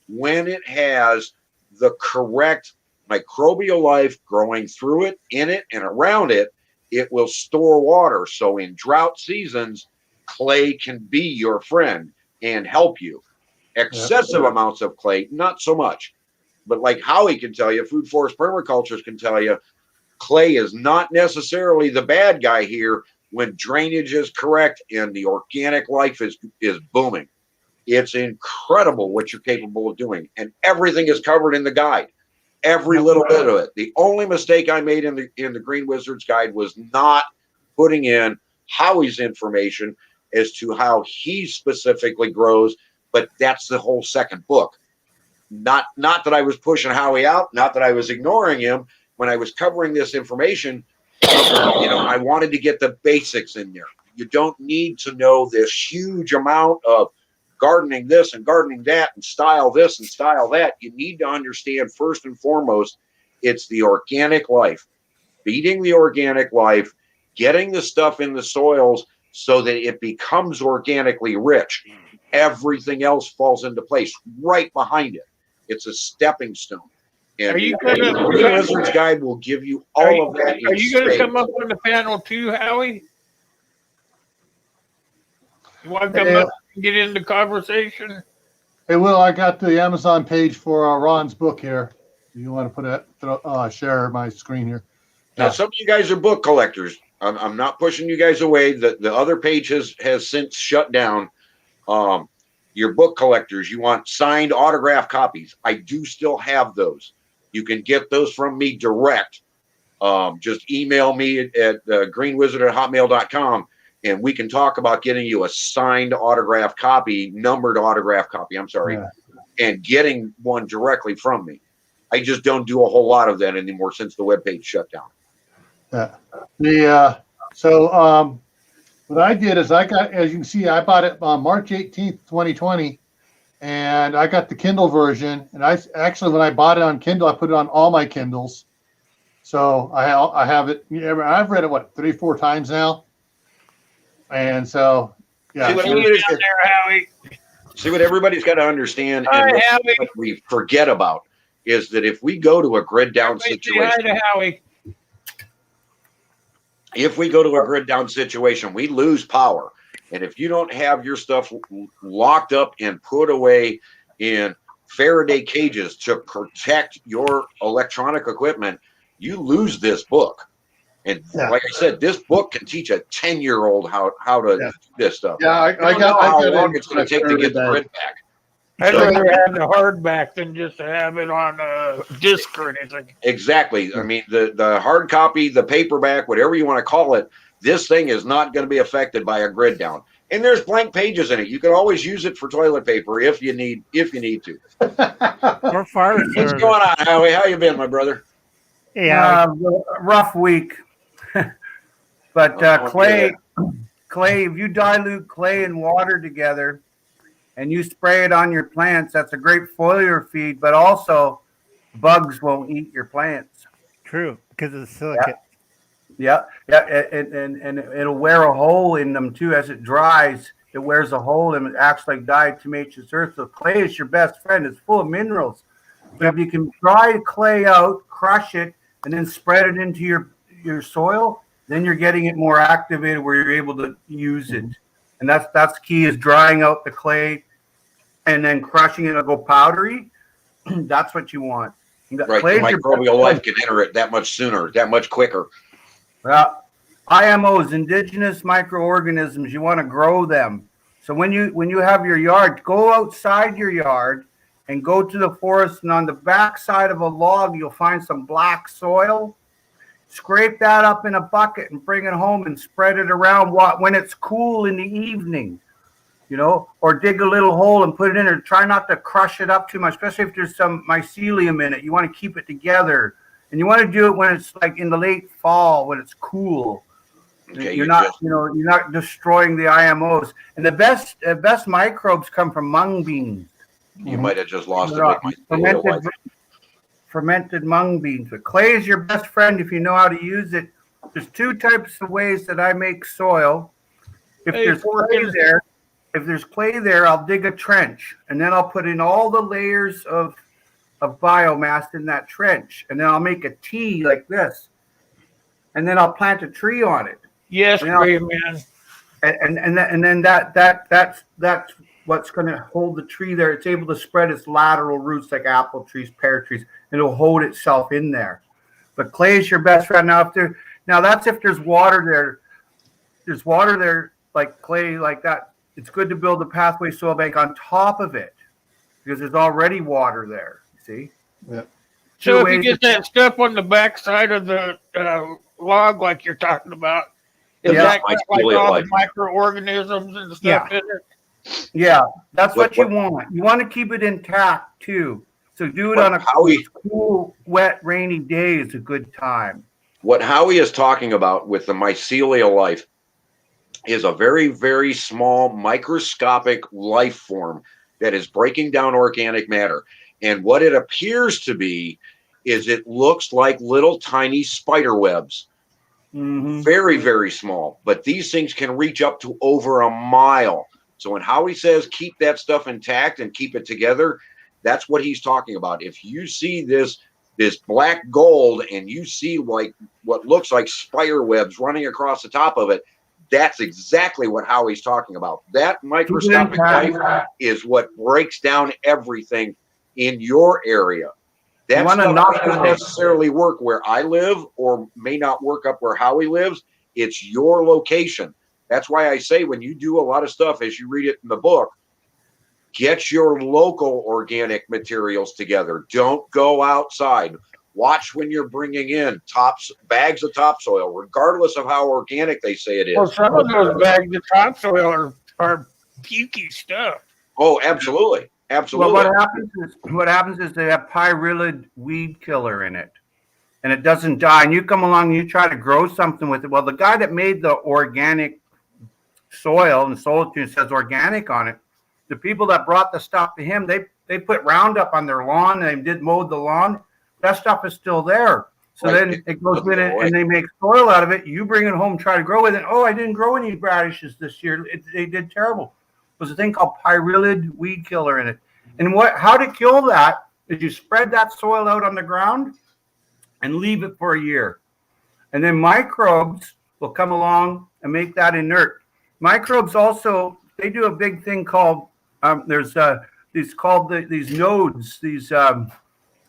when it has the correct microbial life growing through it, in it, and around it. It will store water. So in drought seasons, clay can be your friend and help you. Excessive amounts of clay, not so much. But like Howie can tell you, food forest permacultures can tell you, clay is not necessarily the bad guy here when drainage is correct and the organic life is booming. It's incredible what you're capable of doing. And everything is covered in the guide. Every little bit of it. The only mistake I made in the Green Wizards guide was not putting in Howie's information as to how he specifically grows, but that's the whole second book. Not that I was pushing Howie out, not that I was ignoring him. When I was covering this information, I wanted to get the basics in there. You don't need to know this huge amount of gardening this and gardening that and style this and style that. You need to understand first and foremost, it's the organic life, feeding the organic life, getting the stuff in the soils so that it becomes organically rich. everything else falls into place right behind it. It's a stepping stone. And Are you the gonna- Green Wizard's Guide will give you Are all you, of that. are in you going to come spades. up on the panel too, Howie? You want to come Yeah. up and get into conversation? Hey, Will, I got the Amazon page for Ron's book here. You want to put it, share my screen here? Now, some of you guys are book collectors. I'm not pushing you guys away. The other page has since shut down. Your book collectors, you want signed autograph copies. I do still have those. You can get those from me direct. Just email me at greenwizard@hotmail.com, and we can talk about getting you a signed autograph copy, numbered autograph copy. I'm sorry, and getting one directly from me. I just don't do a whole lot of that anymore since the webpage shut down. Yeah. What I did is I got, as you can see, I bought it on March 18th, 2020, and I got the Kindle version. And I actually, when I bought it on Kindle, I put it on all my Kindles. So I have it. I've read it 3-4 times now, and so yeah. See what everybody's got to understand, Hi, and Howie. what we forget about is that if we go to a grid down Say hi situation, to Howie. we lose power. And if you don't have your stuff locked up and put away in Faraday cages to protect your electronic equipment, you lose this book. And like I said, this book can teach a 10-year-old how to do this stuff. Yeah, I don't got know how it long in it's going to take to get the grid back. I'd rather have the hardback than just to have it on a disc or anything. Exactly. I mean, the hard copy, the paperback, whatever you want to call it, this thing is not going to be affected by a grid down. And there's blank pages in it. You can always use it for toilet paper if you need to. Or fire What's service. going on, Howie? How you been, my brother? Yeah. Rough week. But clay, if you dilute clay and water together and you spray it on your plants, that's a great foliar feed, but also bugs won't eat your plants. True, because of the silicate. Yeah, and it'll wear a hole in them too as it dries. It wears a hole and it acts like diatomaceous earth. So clay is your best friend. It's full of minerals. But if you can dry clay out, crush it, and then spread it into your soil, then you're getting it more activated where you're able to use it. And that's key, is drying out the clay and then crushing it. It'll go powdery. That's what you want. Right, the microbial life can enter it that much sooner, that much quicker. IMOs, indigenous microorganisms, you want to grow them. So when you have your yard, go outside your yard and go to the forest, and on the back side of a log, you'll find some black soil. Scrape that up in a bucket and bring it home and spread it around when it's cool in the evening, or dig a little hole and put it in there. Try not to crush it up too much, especially if there's some mycelium in it. You want to keep it together, and you want to do it when it's like in the late fall, when it's cool. Okay, you're not destroying the IMOs. And the best microbes come from mung beans. You might have just lost it with my fermented mung beans. But clay is your best friend if you know how to use it. There's two types of ways that I make soil. If there's clay there, I'll dig a trench, and then I'll put in all the layers of biomass in that trench, and then I'll make a T like this, and then I'll plant a tree on it. Yes, great man. And then that's what's going to hold the tree there. It's able to spread its lateral roots like apple trees, pear trees, and it'll hold itself in there. But clay is your best friend. Now that's if there's water there. There's water there, like clay, like that. It's good to build a pathway soil bank on top of it because there's already water there. See? Yeah. So if you get that stuff on the back side of the log, like you're talking about, is that like all the microorganisms and stuff in it? Yeah, that's what you want. You want to keep it intact too. So do it on a cool, wet, rainy day is a good time. What Howie is talking about with the mycelial life is a very, very small microscopic life form that is breaking down organic matter. And what it appears to be is it looks like little tiny spider webs. Very, very small. But these things can reach up to over a mile. So when Howie says keep that stuff intact and keep it together, that's what he's talking about. If you see this black gold and you see like what looks like spider webs running across the top of it, that's exactly what Howie's talking about. That microscopic life is what breaks down everything in your area. That stuff doesn't necessarily work where I live or may not work up where Howie lives. It's your location. That's why I say when you do a lot of stuff, as you read it in the book, get your local organic materials together. Don't go outside. Watch when you're bringing in bags of topsoil, regardless of how organic they say it is. Well, some of those bags of topsoil are pukey stuff. Oh, absolutely. Absolutely. Well, what happens is they have pyrrhilid weed killer in it, and it doesn't die. And you come along and you try to grow something with it. Well, the guy that made the organic soil and sold it to you says organic on it. The people that brought the stuff to him, they put Roundup on their lawn. They mowed the lawn. That stuff is still there. So then it goes in it, and they make soil out of it. You bring it home, try to grow with it. Oh, I didn't grow any radishes this year. They did terrible. There's a thing called pyrrhilid weed killer in it. And how to kill that is you spread that soil out on the ground and leave it for a year. And then microbes will come along and make that inert. Microbes also, they do a big thing called, these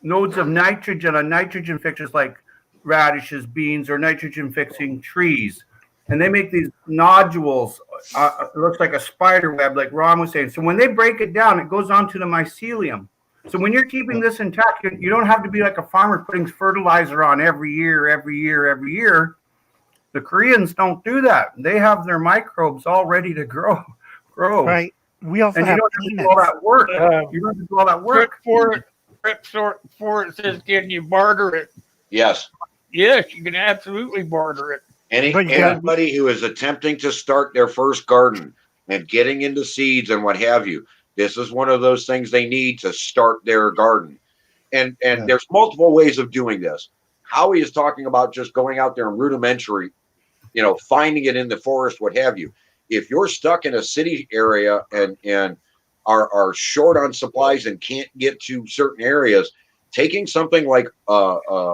nodes of nitrogen on nitrogen fixers like radishes, beans, or nitrogen fixing trees. And they make these nodules. It looks like a spider web, like Ron was saying. So when they break it down, it goes onto the mycelium. So when you're keeping this intact, you don't have to be like a farmer putting fertilizer on every year. The Koreans don't do that. They have their microbes all ready to grow. Right. We also have you don't have to do all that work. You don't have to do all that work. For it says, can you barter it? Yes. Yes, you can absolutely barter it. Anybody who is attempting to start their first garden and getting into seeds and what have you, this is one of those things they need to start their garden. And there's multiple ways of doing this. Howie is talking about just going out there and rudimentary, finding it in the forest, what have you. If you're stuck in a city area and are short on supplies and can't get to certain areas, taking something like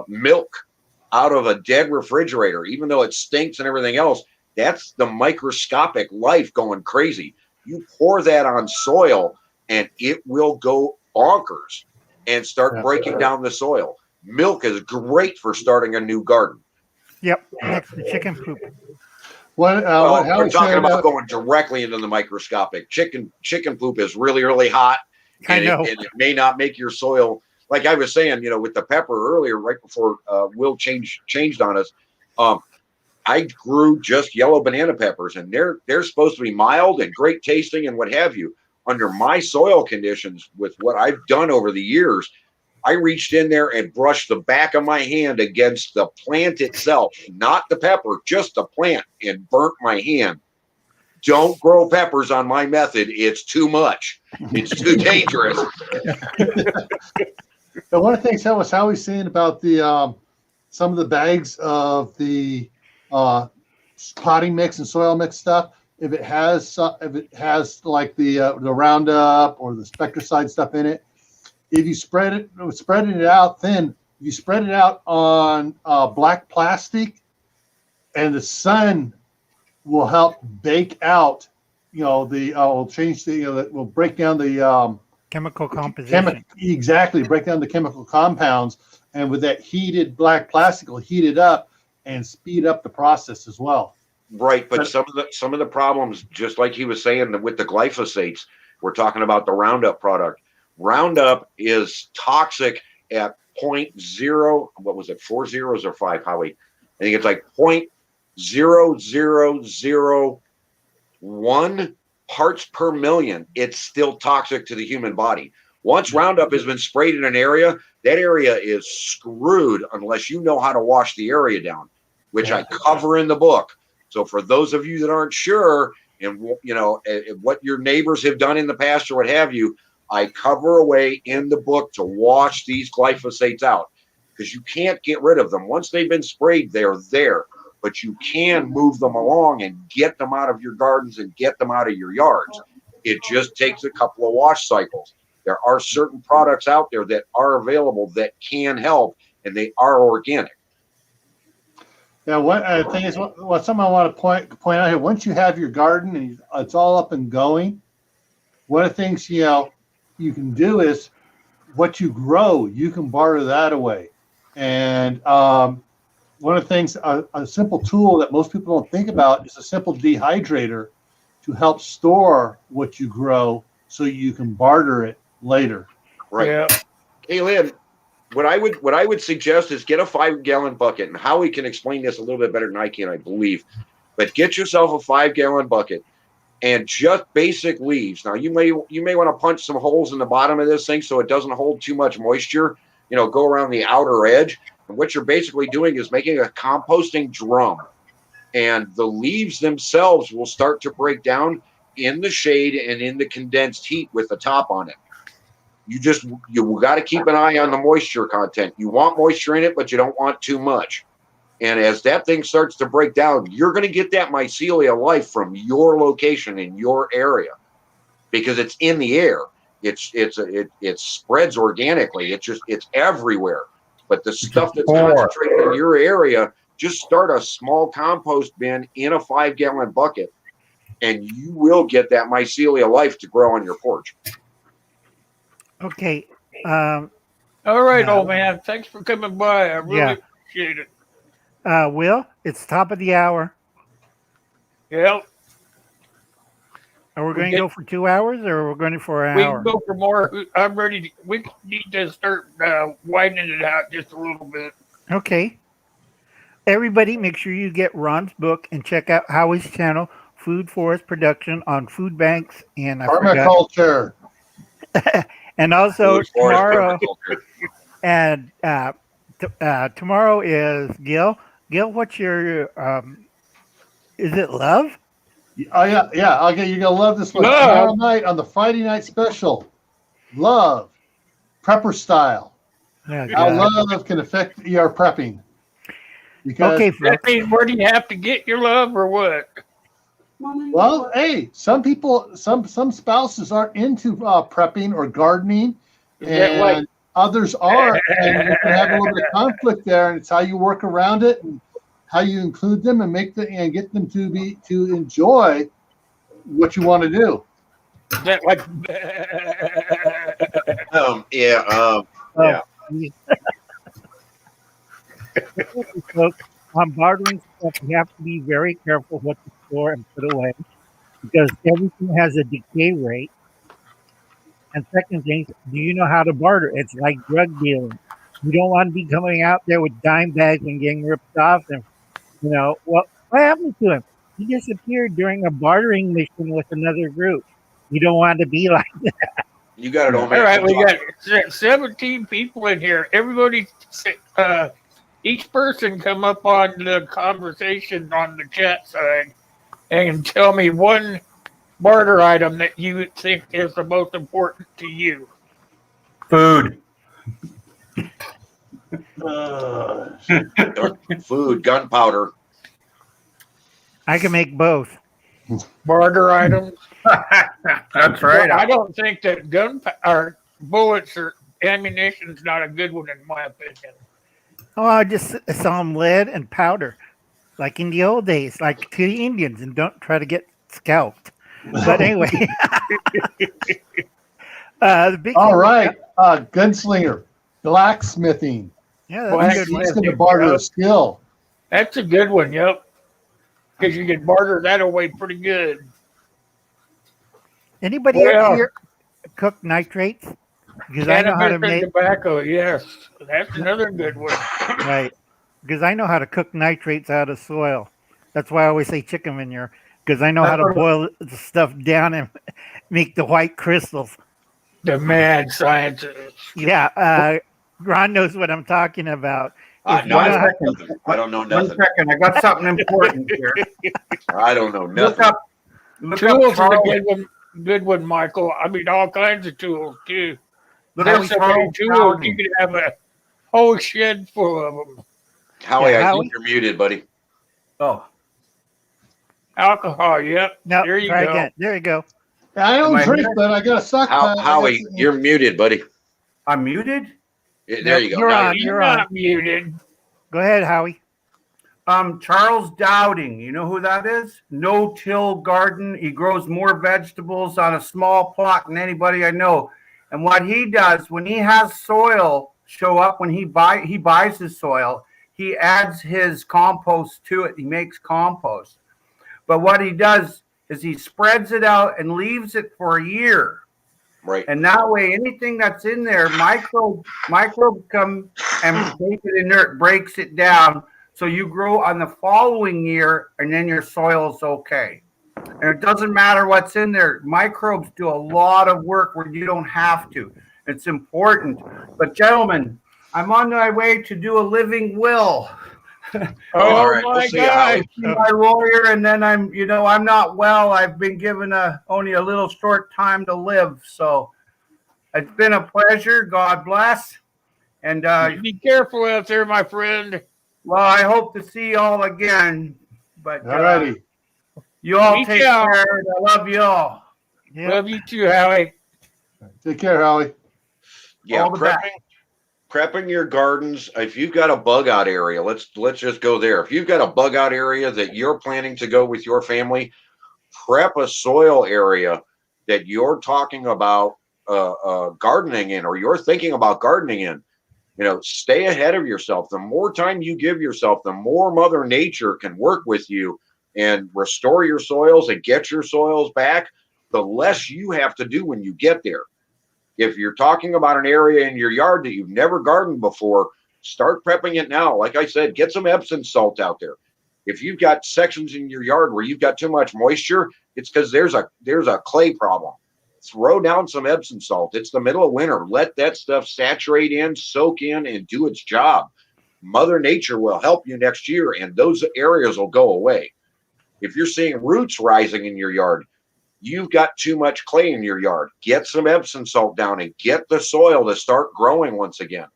milk out of a dead refrigerator, even though it stinks and everything else, that's the microscopic life going crazy. You pour that on soil and it will go bonkers and start breaking down the soil. Milk is great for starting a new garden. Yep, next to chicken poop. We're talking about going directly into the microscopic. Chicken poop is really, really hot, and it may not make your soil. Like I was saying, with the pepper earlier, right before Will changed on us, I grew just yellow banana peppers, and they're supposed to be mild and great tasting and what have you. Under my soil conditions, with what I've done over the years, I reached in there and brushed the back of my hand against the plant itself, not the pepper, just the plant, and burnt my hand. Don't grow peppers on my method. It's too much. It's too dangerous. But one of the things Howie's saying about the some of the bags of the potting mix and soil mix stuff, if it has like the Roundup or the Spectricide stuff in it, if you spreading it out thin, if you spread it out on black plastic, and the sun will help bake out, will break down the chemical composition. Exactly, break down the chemical compounds, and with that heated black plastic will heat it up and speed up the process as well. Right, but some of the problems, just like he was saying with the glyphosates, we're talking about the Roundup product. Roundup is toxic at 0.0. What was it? 4 zeros or 5, Howie? I think it's like 0.0001 parts per million. It's still toxic to the human body. Once Roundup has been sprayed in an area, that area is screwed unless you know how to wash the area down, which I cover in the book. So for those of you that aren't sure, and what your neighbors have done in the past or what have you, I cover away in the book to wash these glyphosates out, because you can't get rid of them. Once they've been sprayed, they're there, but you can move them along and get them out of your gardens and get them out of your yards. It just takes a couple of wash cycles. There are certain products out there that are available that can help, and they are organic. Yeah, what thing is, what something I want to point out here. Once you have your garden and it's all up and going, one of the things you can do is what you grow, you can barter that away. And one of the things, a simple tool that most people don't think about is a simple dehydrator to help store what you grow so you can barter it later. Right. Yeah. Hey, Lynn, what I would suggest is get a 5-gallon bucket, and Howie can explain this a little bit better than I can, I believe. But get yourself a 5-gallon bucket and just basic leaves. Now you may want to punch some holes in the bottom of this thing so it doesn't hold too much moisture. Go around the outer edge. And what you're basically doing is making a composting drum, and the leaves themselves will start to break down in the shade and in the condensed heat with the top on it. You got to keep an eye on the moisture content. You want moisture in it, but you don't want too much. And as that thing starts to break down, you're going to get that mycelia life from your location in your area because it's in the air. It spreads organically. It's everywhere. But the stuff that's concentrated in your area, just start a small compost bin in a 5-gallon bucket, and you will get that mycelia life to grow on your porch. Okay. All right, No. old man. Thanks for coming by. I really appreciate it. Will, it's top of the hour. Yep. Are we going to go for 2 hours or are we going for an We hour? can go for more. I'm ready. We need to start widening it out just a little bit. Okay. Everybody, make sure you get Ron's book and check out Howie's channel, Food Forest Production, on food banks and Permaculture. and also Food forest tomorrow. permaculture. And tomorrow is Gil. Gil, what's your? Is it love? Oh yeah. Okay, you're gonna love this one. Love. Tomorrow night on the Friday night special. Love, prepper style. Yeah, How God. love can affect ER prepping. Because Okay, I folks. mean, where do you have to get your love or what? well, hey, some people, some spouses aren't into prepping or gardening, Is that and like- others are, and you can have a little bit of conflict there, and it's how you work around it and how you include them and get them to enjoy what you want to do. Is that like? Yeah. Folks, on bartering stuff, you have to be very careful what to store and put away because everything has a decay rate. And second thing, do you know how to barter? It's like drug dealing. You don't want to be coming out there with dime bags and getting ripped off. And, what happened to him? He disappeared during a bartering mission with another group. You don't want to be like that. You got it, old All man. right, we got 17 people in here. Everybody, each person come up on the conversation on the chat side and tell me one barter item that you think is the most important to you. Food. Food, gunpowder. I can make both. Barter items. That's right. I don't think that or bullets or ammunition's not a good one in my opinion. Oh, I just some lead and powder, like in the old days, like to the Indians, and don't try to get scalped. But anyway, the big All thing- right, gunslinger, blacksmithing. Yeah, Well, that's He's a good. going to barter a skill. That's a good one, yep. Because you can barter that away pretty good. Anybody Well- here cook nitrates? Because I know how to Cannabis and make tobacco, yes. That's another good one. right. Because I know how to cook nitrates out of soil. That's why I always say chicken manure. Because I know how to boil the stuff down and make the white crystals. The mad scientist. Yeah, Ron knows what I'm talking about. If No, you know how- I don't know One nothing. second, I got something important here. I don't know Look nothing. up. Look Tools up is a Charles, good one, Michael. I mean, all kinds of tools, too. look There's up so many Charles tools, Bowden. you could have a whole shed full of them. Howie, Yeah, I Howie? think you're muted, buddy. Oh, Alcohol, yep. No, There you try go. again. There you go. I Am don't I drink, here? but I got a stockpile. Howie, you're muted, buddy. I'm muted. There you go. You're Now on. You're You're on. not muted. Go ahead, Howie. Charles Dowding. You know who that is? No-till garden. He grows more vegetables on a small plot than anybody I know. And what he does when he has soil show up, when he buys his soil, he adds his compost to it. He makes compost. But what he does is he spreads it out and leaves it for a year. Right. And that way, anything that's in there, microbes come and take it inert, breaks it down. So you grow on the following year, and then your soil's okay. And it doesn't matter what's in there. Microbes do a lot of work where you don't have to. It's important. But gentlemen, I'm on my way to do a living will. Oh right, my we'll see you, Howie. God. See my lawyer, and then I'm not well. I've been given only a little short time to live. So it's been a pleasure. God bless. And Be careful out there, my friend. well, I hope to see y'all again. But All righty. you all Reach take out. care. I love you all. Yeah. Love you too, Howie. Take care, Howie. Yeah, All the best. prepping your gardens. If you've got a bug out area, let's just go there. If you've got a bug out area that you're planning to go with your family, prep a soil area that you're talking about gardening in, or you're thinking about gardening in. Stay ahead of yourself. The more time you give yourself, the more Mother Nature can work with you and restore your soils and get your soils back, the less you have to do when you get there. If you're talking about an area in your yard that you've never gardened before, start prepping it now. Like I said, get some Epsom salt out there. If you've got sections in your yard where you've got too much moisture, it's because there's a clay problem. Throw down some Epsom salt. It's the middle of winter. Let that stuff saturate in, soak in, and do its job. Mother Nature will help you next year, and those areas will go away. If you're seeing roots rising in your yard, you've got too much clay in your yard. Get some Epsom salt down and get the soil to start growing once again.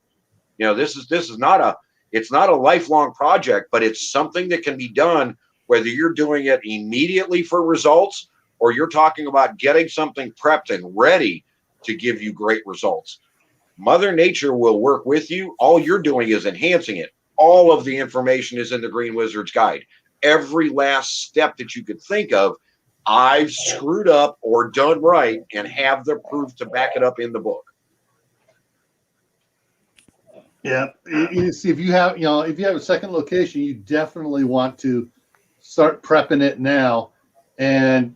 This is not a lifelong project, but it's something that can be done whether you're doing it immediately for results or you're talking about getting something prepped and ready to give you great results. Mother Nature will work with you. All you're doing is enhancing it. All of the information is in the Green Wizard's Guide. Every last step that you could think of, I've screwed up or done right and have the proof to back it up in the book. Yeah. You see, if you have a second location, you definitely want to start prepping it now, and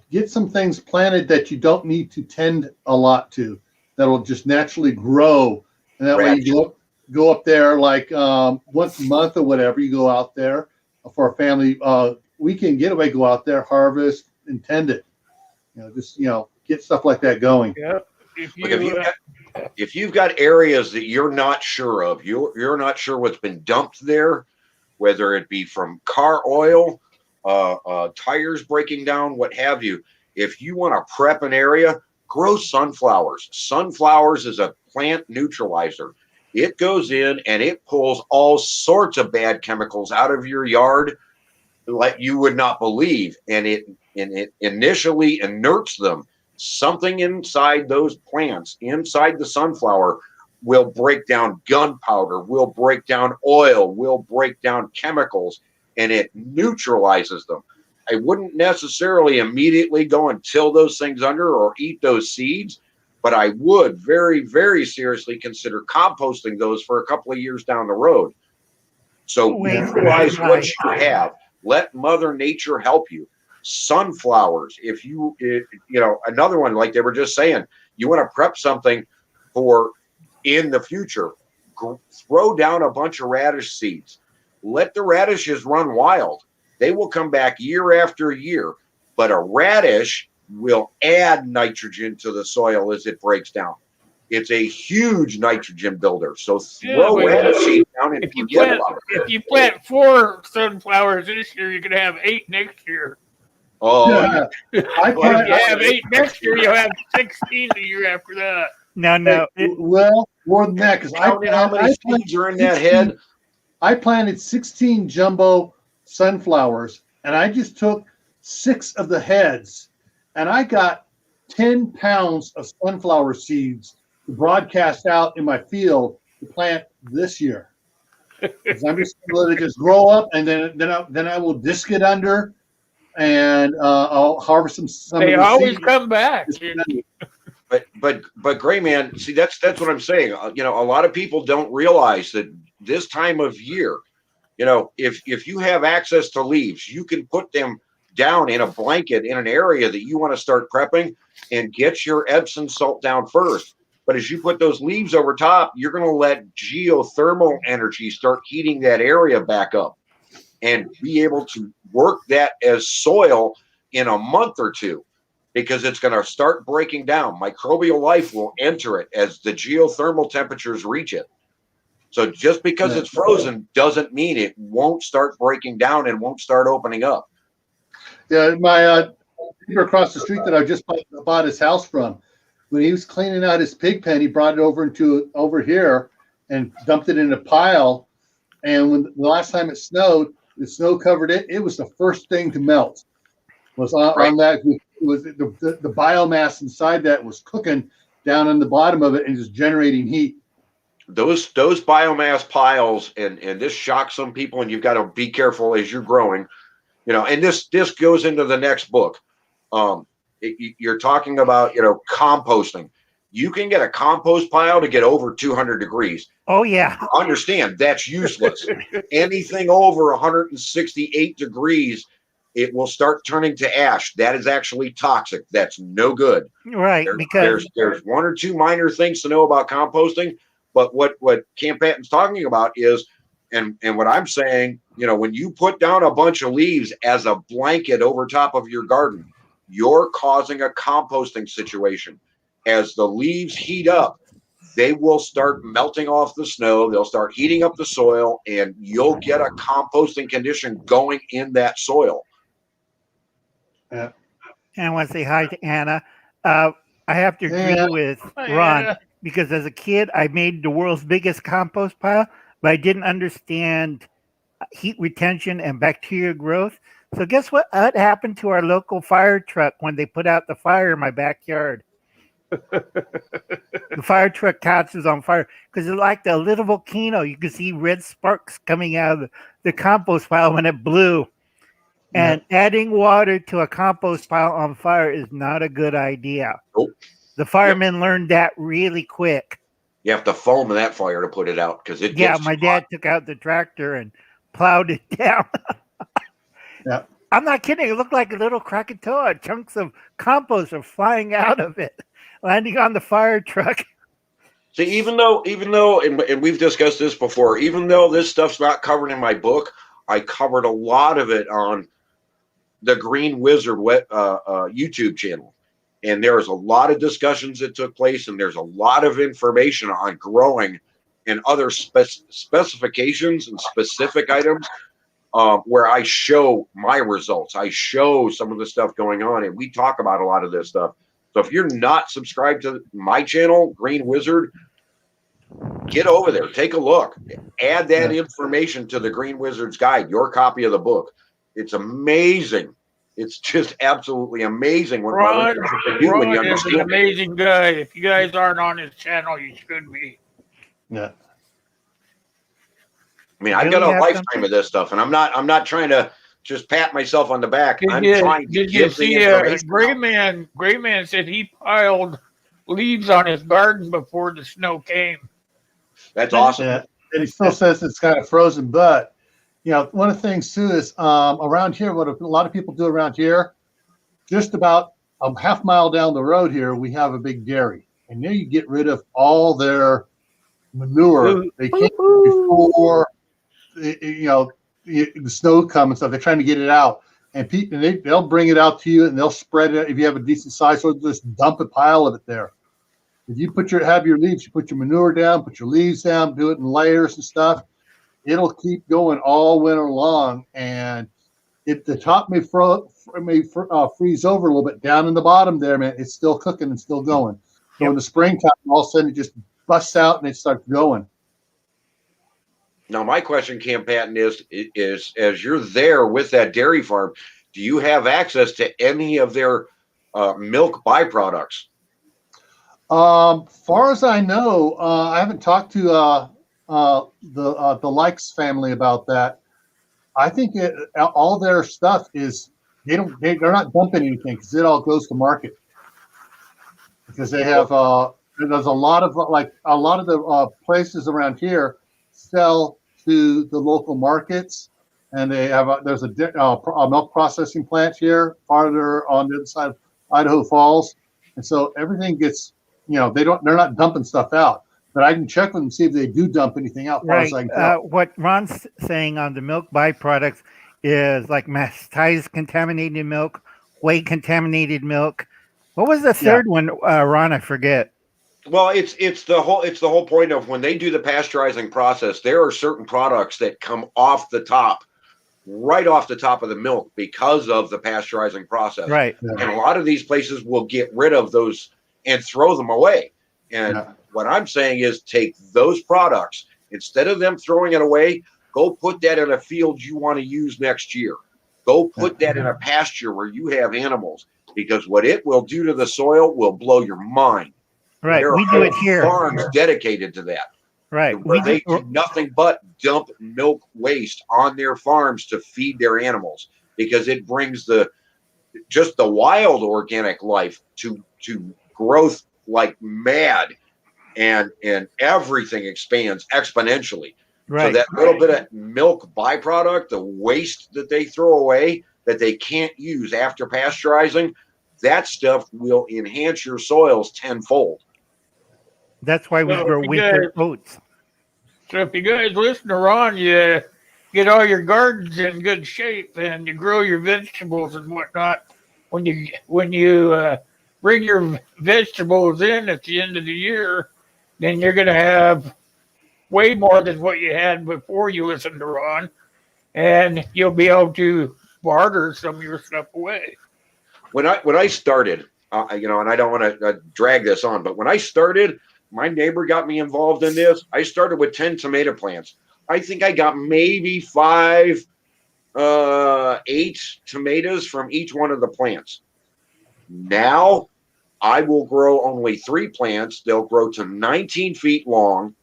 get some things planted that you don't need to tend a lot to, that'll just naturally grow, and that way you go up there like once a month or whatever. You go out there for a family weekend getaway. Go out there, harvest, and tend it. Get stuff like that going. Yep. If you've got areas that you're not sure of, you're not sure what's been dumped there, whether it be from car oil, tires breaking down, what have you. If you want to prep an area, grow sunflowers. Sunflowers is a plant neutralizer. It goes in and it pulls all sorts of bad chemicals out of your yard like you would not believe. And it initially inerts them. Something inside those plants, inside the sunflower, will break down gunpowder, will break down oil, will break down chemicals, and it neutralizes them. I wouldn't necessarily immediately go and till those things under or eat those seeds, but I would very, very seriously consider composting those for a couple of years down the road. So neutralize what you have. Let Mother Nature help you. Sunflowers, if another one, like they were just saying, you want to prep something for in the future, throw down a bunch of radish seeds. Let the radishes run wild. They will come back year after year, but a radish will add nitrogen to the soil as it breaks down. It's a huge nitrogen builder. So throw radish seeds down and forget about it. If you plant 4 sunflowers this year, you're going to have 8 next year. Oh, Yeah. If you have 8 next year, you'll have 16 the year after that. No. Well, more than that, because how many seeds are in that head? I planted 16 jumbo sunflowers, and I just took 6 of the heads and I got 10 pounds of sunflower seeds to broadcast out in my field to plant this year. 'Cause I'm just going to let it just grow up, and then I will disc it under, and I'll harvest some They of the always seeds. come back. But Gray Man, see, that's what I'm saying. You know, a lot of people don't realize that this time of year, you know, if you have access to leaves, you can put them down in a blanket in an area that you want to start prepping and get your Epsom salt down first. But as you put those leaves over top, you're going to let geothermal energy start heating that area back up and be able to work that as soil in a month or two, because it's going to start breaking down. Microbial life will enter it as the geothermal temperatures reach it. So just because it's frozen doesn't mean it won't start breaking down and won't start opening up. Yeah, my neighbor across the street that I just bought his house from, when he was cleaning out his pig pen, he brought it over here and dumped it in a pile. And when the last time it snowed, the snow covered it. It was the first thing to melt. Was on that. Was the biomass inside that was cooking down on the bottom of it and just generating heat. Those biomass piles, and this shocks some people, and you've got to be careful as you're growing. You know, and this goes into the next book. You're talking about, you know, composting. You can get a compost pile to get over 200 degrees. Oh yeah. Understand that's useless. Anything over 168 degrees, it will start turning to ash. That is actually toxic. That's no good. Right, because There's one or two minor things to know about composting, but what Camp Patton's talking about is, and what I'm saying, you know, when you put down a bunch of leaves as a blanket over top of your garden, you're causing a composting situation. As the leaves heat up, they will start melting off the snow. They'll start heating up the soil, and you'll get a composting condition going in that soil. and I want to say hi to Anna. I have to agree with Ron because as a kid, I made the world's biggest compost pile, but I didn't understand heat retention and bacteria growth. So guess what happened to our local fire truck when they put out the fire in my backyard? The fire truck catches on fire because it's like a little volcano. You could see red sparks coming out of the compost pile when it blew. And adding water to a compost pile on fire is not a good idea. Nope. The firemen learned that really quick. You have to foam that fire to put it out because it gets my dad took out the tractor and plowed it down. Yeah. I'm not kidding. It looked like a little Krakatoa. Chunks of compost are flying out of it, landing on the fire truck. See, even though, and we've discussed this before, even though this stuff's not covered in my book, I covered a lot of it on the Green Wizard YouTube channel. And there was a lot of discussions that took place, and there's a lot of information on growing and other specifications and specific items where I show my results. I show some of the stuff going on, and we talk about a lot of this stuff. So if you're not subscribed to my channel, Green Wizard, get over there, take a look, add that information to the Green Wizard's Guide, your copy of the book. It's amazing. It's just absolutely amazing what Ron can do when you is an understand. amazing guy. If you guys aren't on his channel, you should be. Yeah. I mean, I've got a lifetime of this stuff, and I'm not trying to just pat myself on the back. I'm trying to Did you give the see information. Gray Man said he piled leaves on his garden before the snow came. That's awesome. Yeah. And he still says it's kind of frozen, but you know, one of the things too is around here, what a lot of people do around here, just about a half mile down the road here, we have a big dairy, and there you get rid of all their manure they can't before the snow comes and stuff. They're trying to get it out, and they'll bring it out to you, and they'll spread it if you have a decent size, or just dump a pile of it there. If you have your leaves, you put your manure down, put your leaves down, do it in layers and stuff. It'll keep going all winter long, and if the top may freeze over a little bit, down in the bottom there, man, it's still cooking and still going. So in the springtime, all of a sudden it just busts out and it starts going. Now, my question, Camp Patton, is as you're there with that dairy farm, do you have access to any of their milk byproducts? Far as I know, I haven't talked to the Likes family about that. I think all their stuff is they're not dumping anything because it all goes to market because they have there's a lot of the places around here sell to the local markets, and they have there's a milk processing plant here farther on the other side of Idaho Falls, and so everything gets they're not dumping stuff out. But I can check with them, see if they do dump anything out. Far Right. as I can tell. What Ron's saying on the milk byproducts is like mastitis contaminated milk, whey contaminated milk. What was the third one, Ron? I forget. Well, it's the whole point of when they do the pasteurizing process, there are certain products that come off the top, right off the top of the milk because of the pasteurizing process. Right. And a lot of these places will get rid of those and throw them away. And what I'm saying is take those products, instead of them throwing it away, go put that in a field you want to use next year. Go put that in a pasture where you have animals, because what it will do to the soil will blow your mind. Right. There We are do it here. farms dedicated to that. Right. Where they do nothing but dump milk waste on their farms to feed their animals, because it brings the wild organic life to growth like mad, and everything expands exponentially. Right. So that little bit of milk byproduct, the waste that they throw away that they can't use after pasteurizing, that stuff will enhance your soils tenfold. That's why we grow winter oats. So if you guys listen to Ron, you get all your gardens in good shape and you grow your vegetables and whatnot. When you bring your vegetables in at the end of the year, then you're going to have way more than what you had before you listened to Ron, and you'll be able to barter some of your stuff away. When I started, and I don't want to drag this on, but when I started, my neighbor got me involved in this. I started with 10 tomato plants. I think I got maybe 8 tomatoes from each one of the plants. Now I will grow only 3 plants. They'll grow to 19 feet long,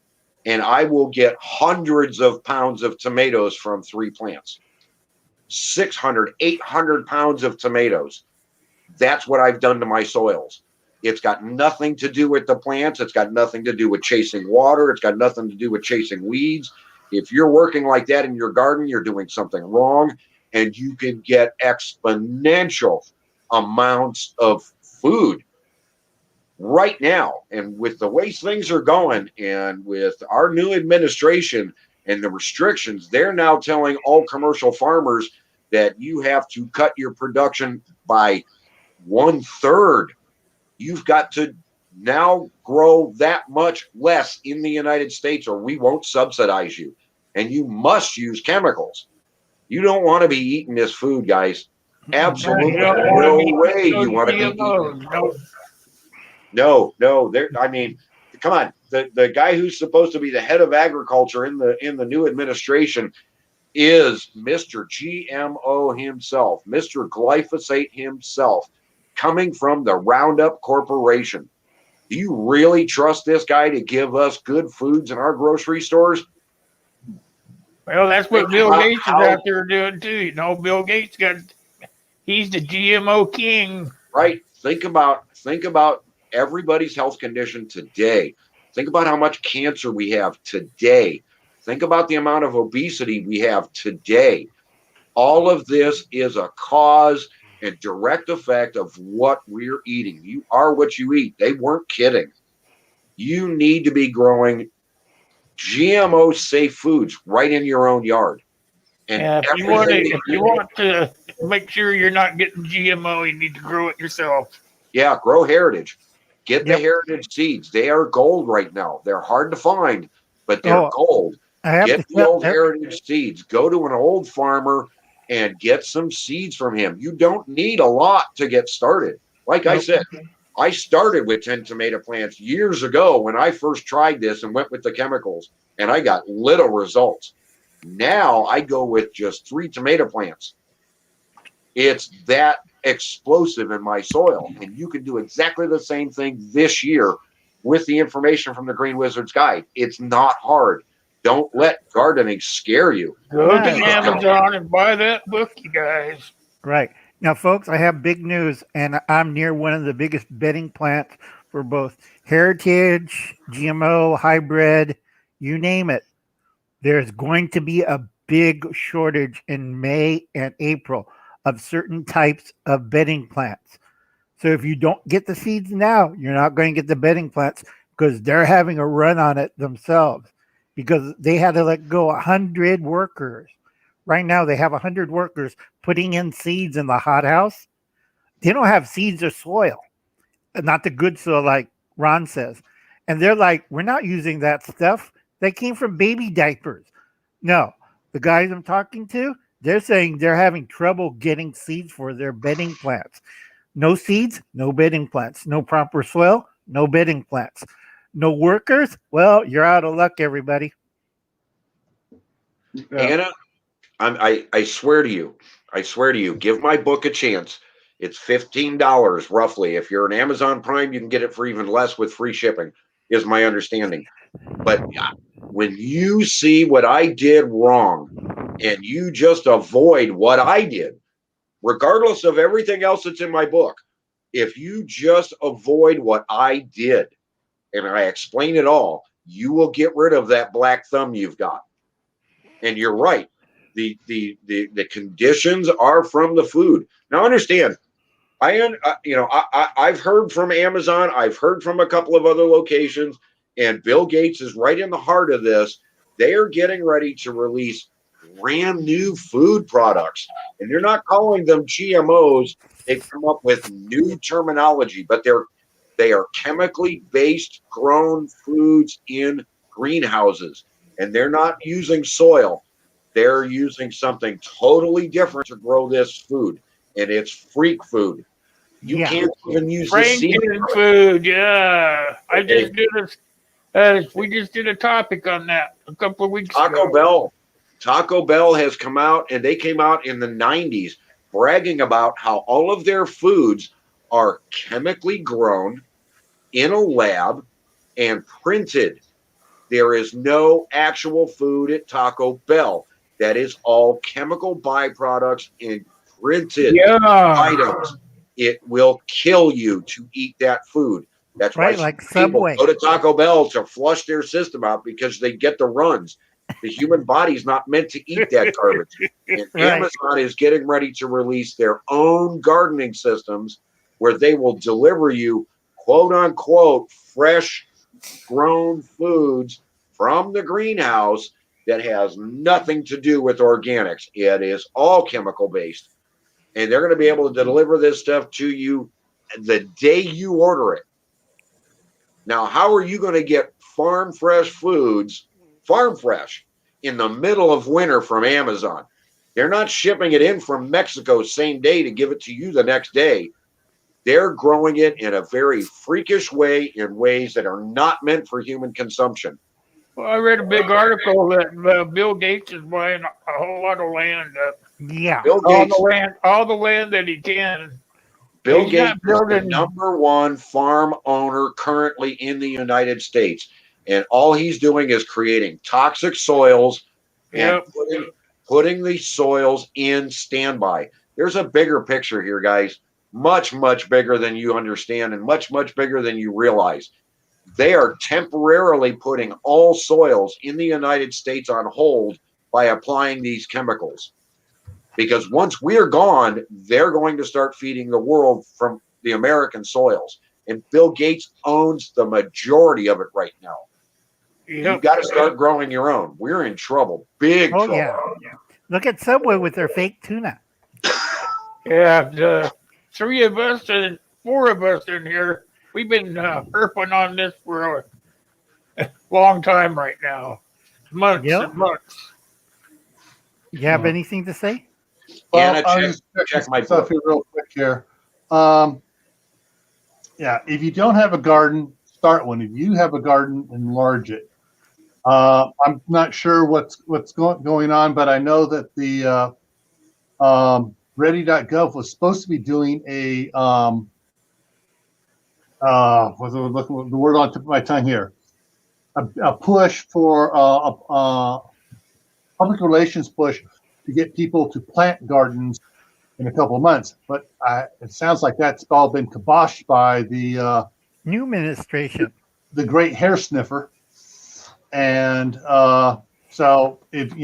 and I will get hundreds of pounds of tomatoes from 3 plants. 600, 800 pounds of tomatoes. That's what I've done to my soils. It's got nothing to do with the plants. It's got nothing to do with chasing water. It's got nothing to do with chasing weeds. If you're working like that in your garden, you're doing something wrong, and you can get exponential amounts of food right now. And with the way things are going, and with our new administration and the restrictions, they're now telling all commercial farmers that you have to cut your production by 1/3. You've got to now grow that much less in the United States, or we won't subsidize you. And you must use chemicals. You don't want to be eating this food, guys. Absolutely no way you want to be eating it. No. I mean, come on. The guy who's supposed to be the head of agriculture in the new administration is Mr. GMO himself, Mr. Glyphosate himself, coming from the Roundup Corporation. Do you really trust this guy to give us good foods in our grocery stores? Well, that's what Bill Gates is out there doing too. Bill Gates he's the GMO king. Right. Think about everybody's health condition today. Think about how much cancer we have today. Think about the amount of obesity we have today. All of this is a cause and direct effect of what we're eating. You are what you eat. They weren't kidding. You need to be growing GMO safe foods right in your own yard. And if you want to make sure you're not getting GMO, you need to grow it yourself. Yeah, grow heritage. Get the heritage seeds. They are gold right now. They're hard to find, but they're gold. Get the old heritage seeds. Go to an old farmer and get some seeds from him. You don't need a lot to get started. Like I said, I started with 10 tomato plants years ago when I first tried this and went with the chemicals, and I got little results. Now I go with just 3 tomato plants. It's that explosive in my soil. And you can do exactly the same thing this year with the information from the Green Wizard's Guide. It's not hard. Don't let gardening scare you. Go to Yeah. Amazon and buy that book, you guys. Right. Now, folks, I have big news, and I'm near one of the biggest bedding plants for both heritage, GMO, hybrid, you name it. There's going to be a big shortage in May and April of certain types of bedding plants. So if you don't get the seeds now, you're not going to get the bedding plants because they're having a run on it themselves because they had to let go 100 workers. Right now, they have 100 workers putting in seeds in the hothouse. They don't have seeds or soil, not the good soil like Ron says. And they're like, we're not using that stuff. That came from baby diapers. No, the guys I'm talking to, they're saying they're having trouble getting seeds for their bedding plants. No seeds, no bedding plants. No proper soil, no bedding plants. No workers, well, you're out of luck, everybody. Yeah. Anna, I swear to you, give my book a chance. It's $15 roughly. If you're an Amazon Prime, you can get it for even less with free shipping, is my understanding. But when you see what I did wrong and you just avoid what I did, regardless of everything else that's in my book, if you just avoid what I did and I explain it all, you will get rid of that black thumb you've got. And you're right. The conditions are from the food. Now understand, I've heard from Amazon, I've heard from a couple of other locations, and Bill Gates is right in the heart of this. They are getting ready to release brand new food products, and they're not calling them GMOs. They've come up with new terminology, but they are chemically based grown foods in greenhouses, and they're not using soil. They're using something totally different to grow this food, and it's freak food. You Yeah. can't even use the seed. Franken food, yeah. I just did this. We just did a topic on that a couple of weeks ago. Taco Bell has come out, and they came out in the 90s bragging about how all of their foods are chemically grown in a lab and printed. There is no actual food at Taco Bell. That is all chemical byproducts and printed items. It will kill you to eat that food. That's Right, why like people Subway. go to Taco Bell to flush their system out because they get the runs. The human body's not meant to eat that garbage. And Right. Amazon is getting ready to release their own gardening systems where they will deliver you, quote unquote, fresh grown foods from the greenhouse that has nothing to do with organics. It is all chemical based. And they're going to be able to deliver this stuff to you the day you order it. Now, how are you going to get farm fresh foods, farm fresh, in the middle of winter from Amazon? They're not shipping it in from Mexico same day to give it to you the next day. They're growing it in a very freakish way, in ways that are not meant for human consumption. Well, I read a big article that Bill Gates is buying a whole lot of land up. Yeah. Bill All Gates, the land that he can. Bill He's Gates not is the building. number one farm owner currently in the United States. And all he's doing is creating toxic soils and Yep. putting the soils in standby. There's a bigger picture here, guys. Much, much bigger than you understand and much, much bigger than you realize. They are temporarily putting all soils in the United States on hold by applying these chemicals. Because once we're gone, they're going to start feeding the world from the American soils. And Bill Gates owns the majority of it right now. Yep. You've got to start growing your own. We're in trouble, big Oh, trouble. yeah. Look at Subway with their fake tuna. Yeah, the three of us and four of us in here, we've been herping on this for a long time right now. Months Yep. and months. You have anything to say? Anna, I'll check, just check my stuff book. here real quick here. Yeah, if you don't have a garden, start one. If you have a garden, enlarge it. I'm not sure what's going on, but I know that the Ready.gov was supposed to be doing a what's the word on tip of my tongue here? A push for a public relations push to get people to plant gardens in a couple of months. But it sounds like that's all been kiboshed by the New administration. the great hair sniffer. And so if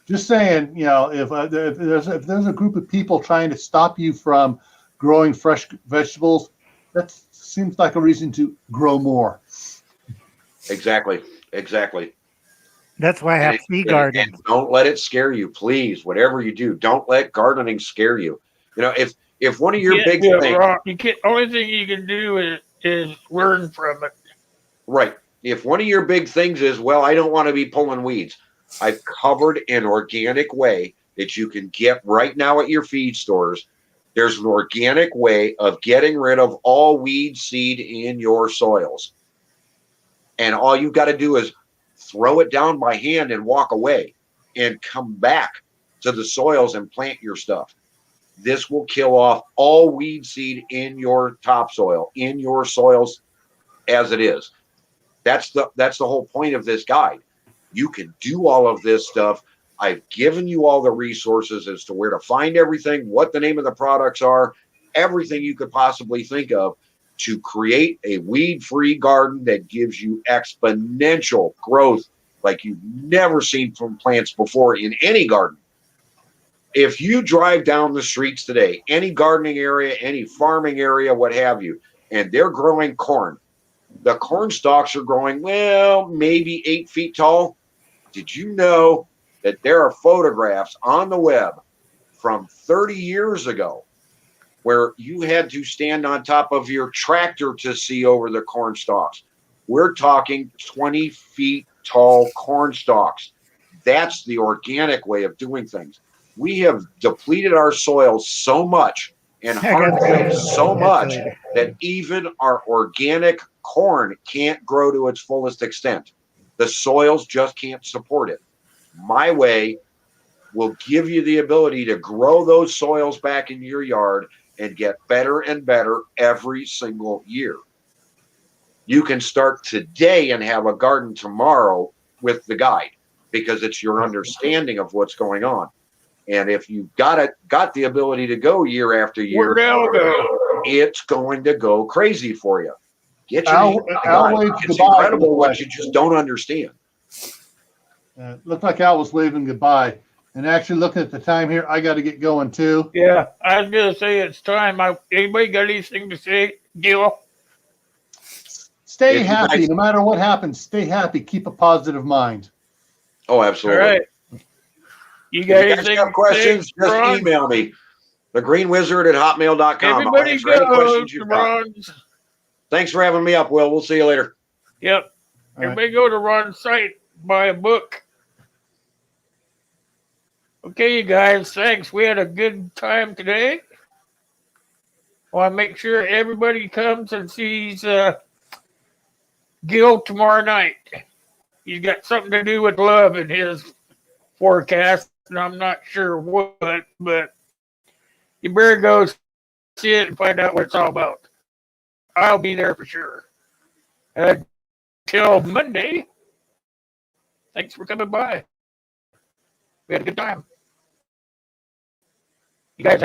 just saying, if there's a group of people trying to stop you from growing fresh vegetables, that seems like a reason to grow more. Exactly. That's why I have tea gardens. And don't let it scare you, please. Whatever you do, don't let gardening scare you. If one of your big things, only thing you can do is learn from it. right? If one of your big things is, well, I don't want to be pulling weeds, I've covered an organic way that you can get right now at your feed stores. There's an organic way of getting rid of all weed seed in your soils. And all you've got to do is throw it down by hand and walk away and come back to the soils and plant your stuff. This will kill off all weed seed in your topsoil, in your soils as it is. That's the whole point of this guide. You can do all of this stuff. I've given you all the resources as to where to find everything, what the name of the products are, everything you could possibly think of to create a weed-free garden that gives you exponential growth like you've never seen from plants before in any garden. If you drive down the streets today, any gardening area, any farming area, what have you, and they're growing corn, the corn stalks are growing, well, maybe 8 feet tall. Did you know that there are photographs on the web from 30 years ago where you had to stand on top of your tractor to see over the corn stalks? We're talking 20 feet tall corn stalks. That's the organic way of doing things. We have depleted our soils so much and harvested so much that even our organic corn can't grow to its fullest extent. The soils just can't support it. My way will give you the ability to grow those soils back in your yard and get better and better every single year. You can start today and have a garden tomorrow with the guide because it's your understanding of what's going on. And if you've got the ability to go year after year, it's going to go crazy for you. Get your it's incredible what you just don't understand. Looked like Al was waving goodbye. And actually, looking at the time here, I got to get going too. Yeah, I was gonna say it's time. Anybody got anything to say, Gil? Stay happy, no matter what happens. Stay happy. Keep a positive mind. Oh, absolutely. All right. You guys have questions? Just email me. thegreenwizard@hotmail.com. Everybody I'll answer any questions you've got. Ron's. Thanks for having me up, Will. We'll see you later. Yep. Everybody go to Ron's site, buy a book. Okay, you guys, thanks. We had a good time today. I want to make sure everybody comes and sees Gil tomorrow night. He's got something to do with love in his forecast, and I'm not sure what, but you better go see it and find out what it's all about. I'll be there for sure. Until Monday, thanks for coming by. We had a good time. You guys have